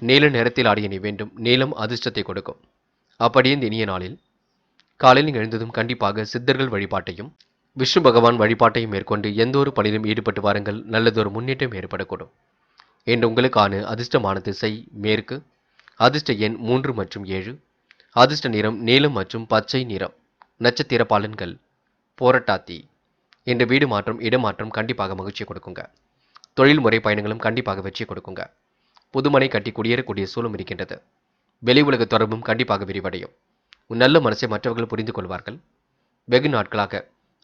நீல நேரத்தில் ஆடிய நீ வேண்டும். நீளம் அதிர்ஷ்டத்தை கொடுக்கும். அப்படியே இந்த இனிய நாளில் காலையில் எழுந்ததும் கண்டிப்பாக சித்தர்கள் வழிபாட்டையும் விஷ்ணு பகவான் வழிபாட்டையும் மேற்கொண்டு எந்த ஒரு பணியிலும் ஈடுபட்டு வாருங்கள். நல்லதொரு முன்னேற்றம் ஏற்படக்கூடும். என்று உங்களுக்கான அதிர்ஷ்டமான திசை மேற்கு. அதிர்ஷ்ட எண் 3 மற்றும் 7. அதிர்ஷ்ட நிறம் நீலம் மற்றும் பச்சை நிறம். நட்சத்திர பலன்கள் போராட்டாத்தி. இன்று வீடு மாற்றம், இடமாற்றம் கண்டிப்பாக மகிழ்ச்சி கொடுக்குங்க. தொழில் முறை பயணங்களும் கண்டிப்பாக வெற்றி கொடுக்குங்க. புதுமனை கட்டி குடியேறக்கூடிய சூழலும் இருக்கின்றது. வெளி உலக தொடர்பும் கண்டிப்பாக விரிவடையும். நல்ல மனசை மற்றவர்கள் புரிந்து கொள்வார்கள். வெகு நாட்களாக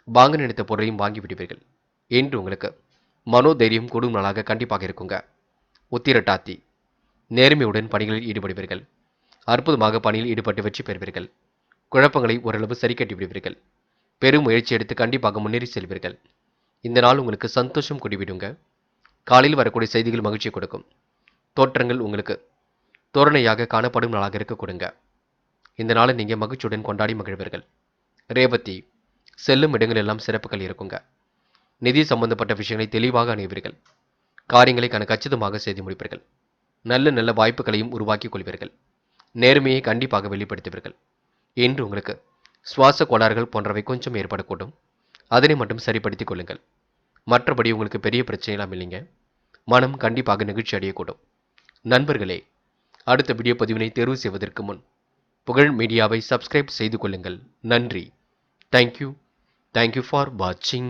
வாங்க நினைத்த பொருளையும் வாங்கி விடுவீர்கள். என்று உங்களுக்கு மனோதைரியம் கூடும் நாளாக கண்டிப்பாக இருக்குங்க. உத்திரட்டாத்தி. நேர்மையுடன் பணிகளில் ஈடுபடுவீர்கள். அற்புதமாக பணியில் ஈடுபட்டு வெற்றி பெறுவீர்கள். குழப்பங்களை ஓரளவு சரி கட்டி விடுவீர்கள். பெரும் முயற்சி எடுத்து கண்டிப்பாக முன்னேறி செல்வீர்கள். இந்த நாள் உங்களுக்கு சந்தோஷம் குடிவிடுங்க. காலையில் வரக்கூடிய செய்திகள் மகிழ்ச்சி கொடுக்கும். தோற்றங்கள் உங்களுக்கு தோரணையாக காணப்படும் நாளாக இருக்க கொடுங்க. இந்த நாளை நீங்கள் மகிழ்ச்சியுடன் கொண்டாடி மகிழ்வீர்கள். ரேவதி. செல்லும் இடங்கள் எல்லாம் சிறப்புகள் இருக்குங்க. நிதி சம்பந்தப்பட்ட விஷயங்களை தெளிவாக அணுகுவீர்கள். காரியங்களை கச்சிதமாக செய்து முடிப்பீர்கள். நல்ல நல்ல வாய்ப்புகளையும் உருவாக்கிக் கொள்வீர்கள். நேர்மையை கண்டிப்பாக வெளிப்படுத்துவீர்கள். என்று உங்களுக்கு சுவாச கோளாறுகள் போன்றவை கொஞ்சம் ஏற்படக்கூடும். அதனை மட்டும் சரிப்படுத்திக் கொள்ளுங்கள். மற்றபடி உங்களுக்கு பெரிய பிரச்சனைலாம் இல்லைங்க. மனம் கண்டிப்பாக நிகழ்ச்சி அடையக்கூடும். நண்பர்களே, அடுத்த வீடியோ பதிவினை தேர்வு செய்வதற்கு முன் புகழ் மீடியாவை சப்ஸ்கிரைப் செய்து கொள்ளுங்கள். நன்றி. தேங்க்யூ ஃபார் வாட்சிங்.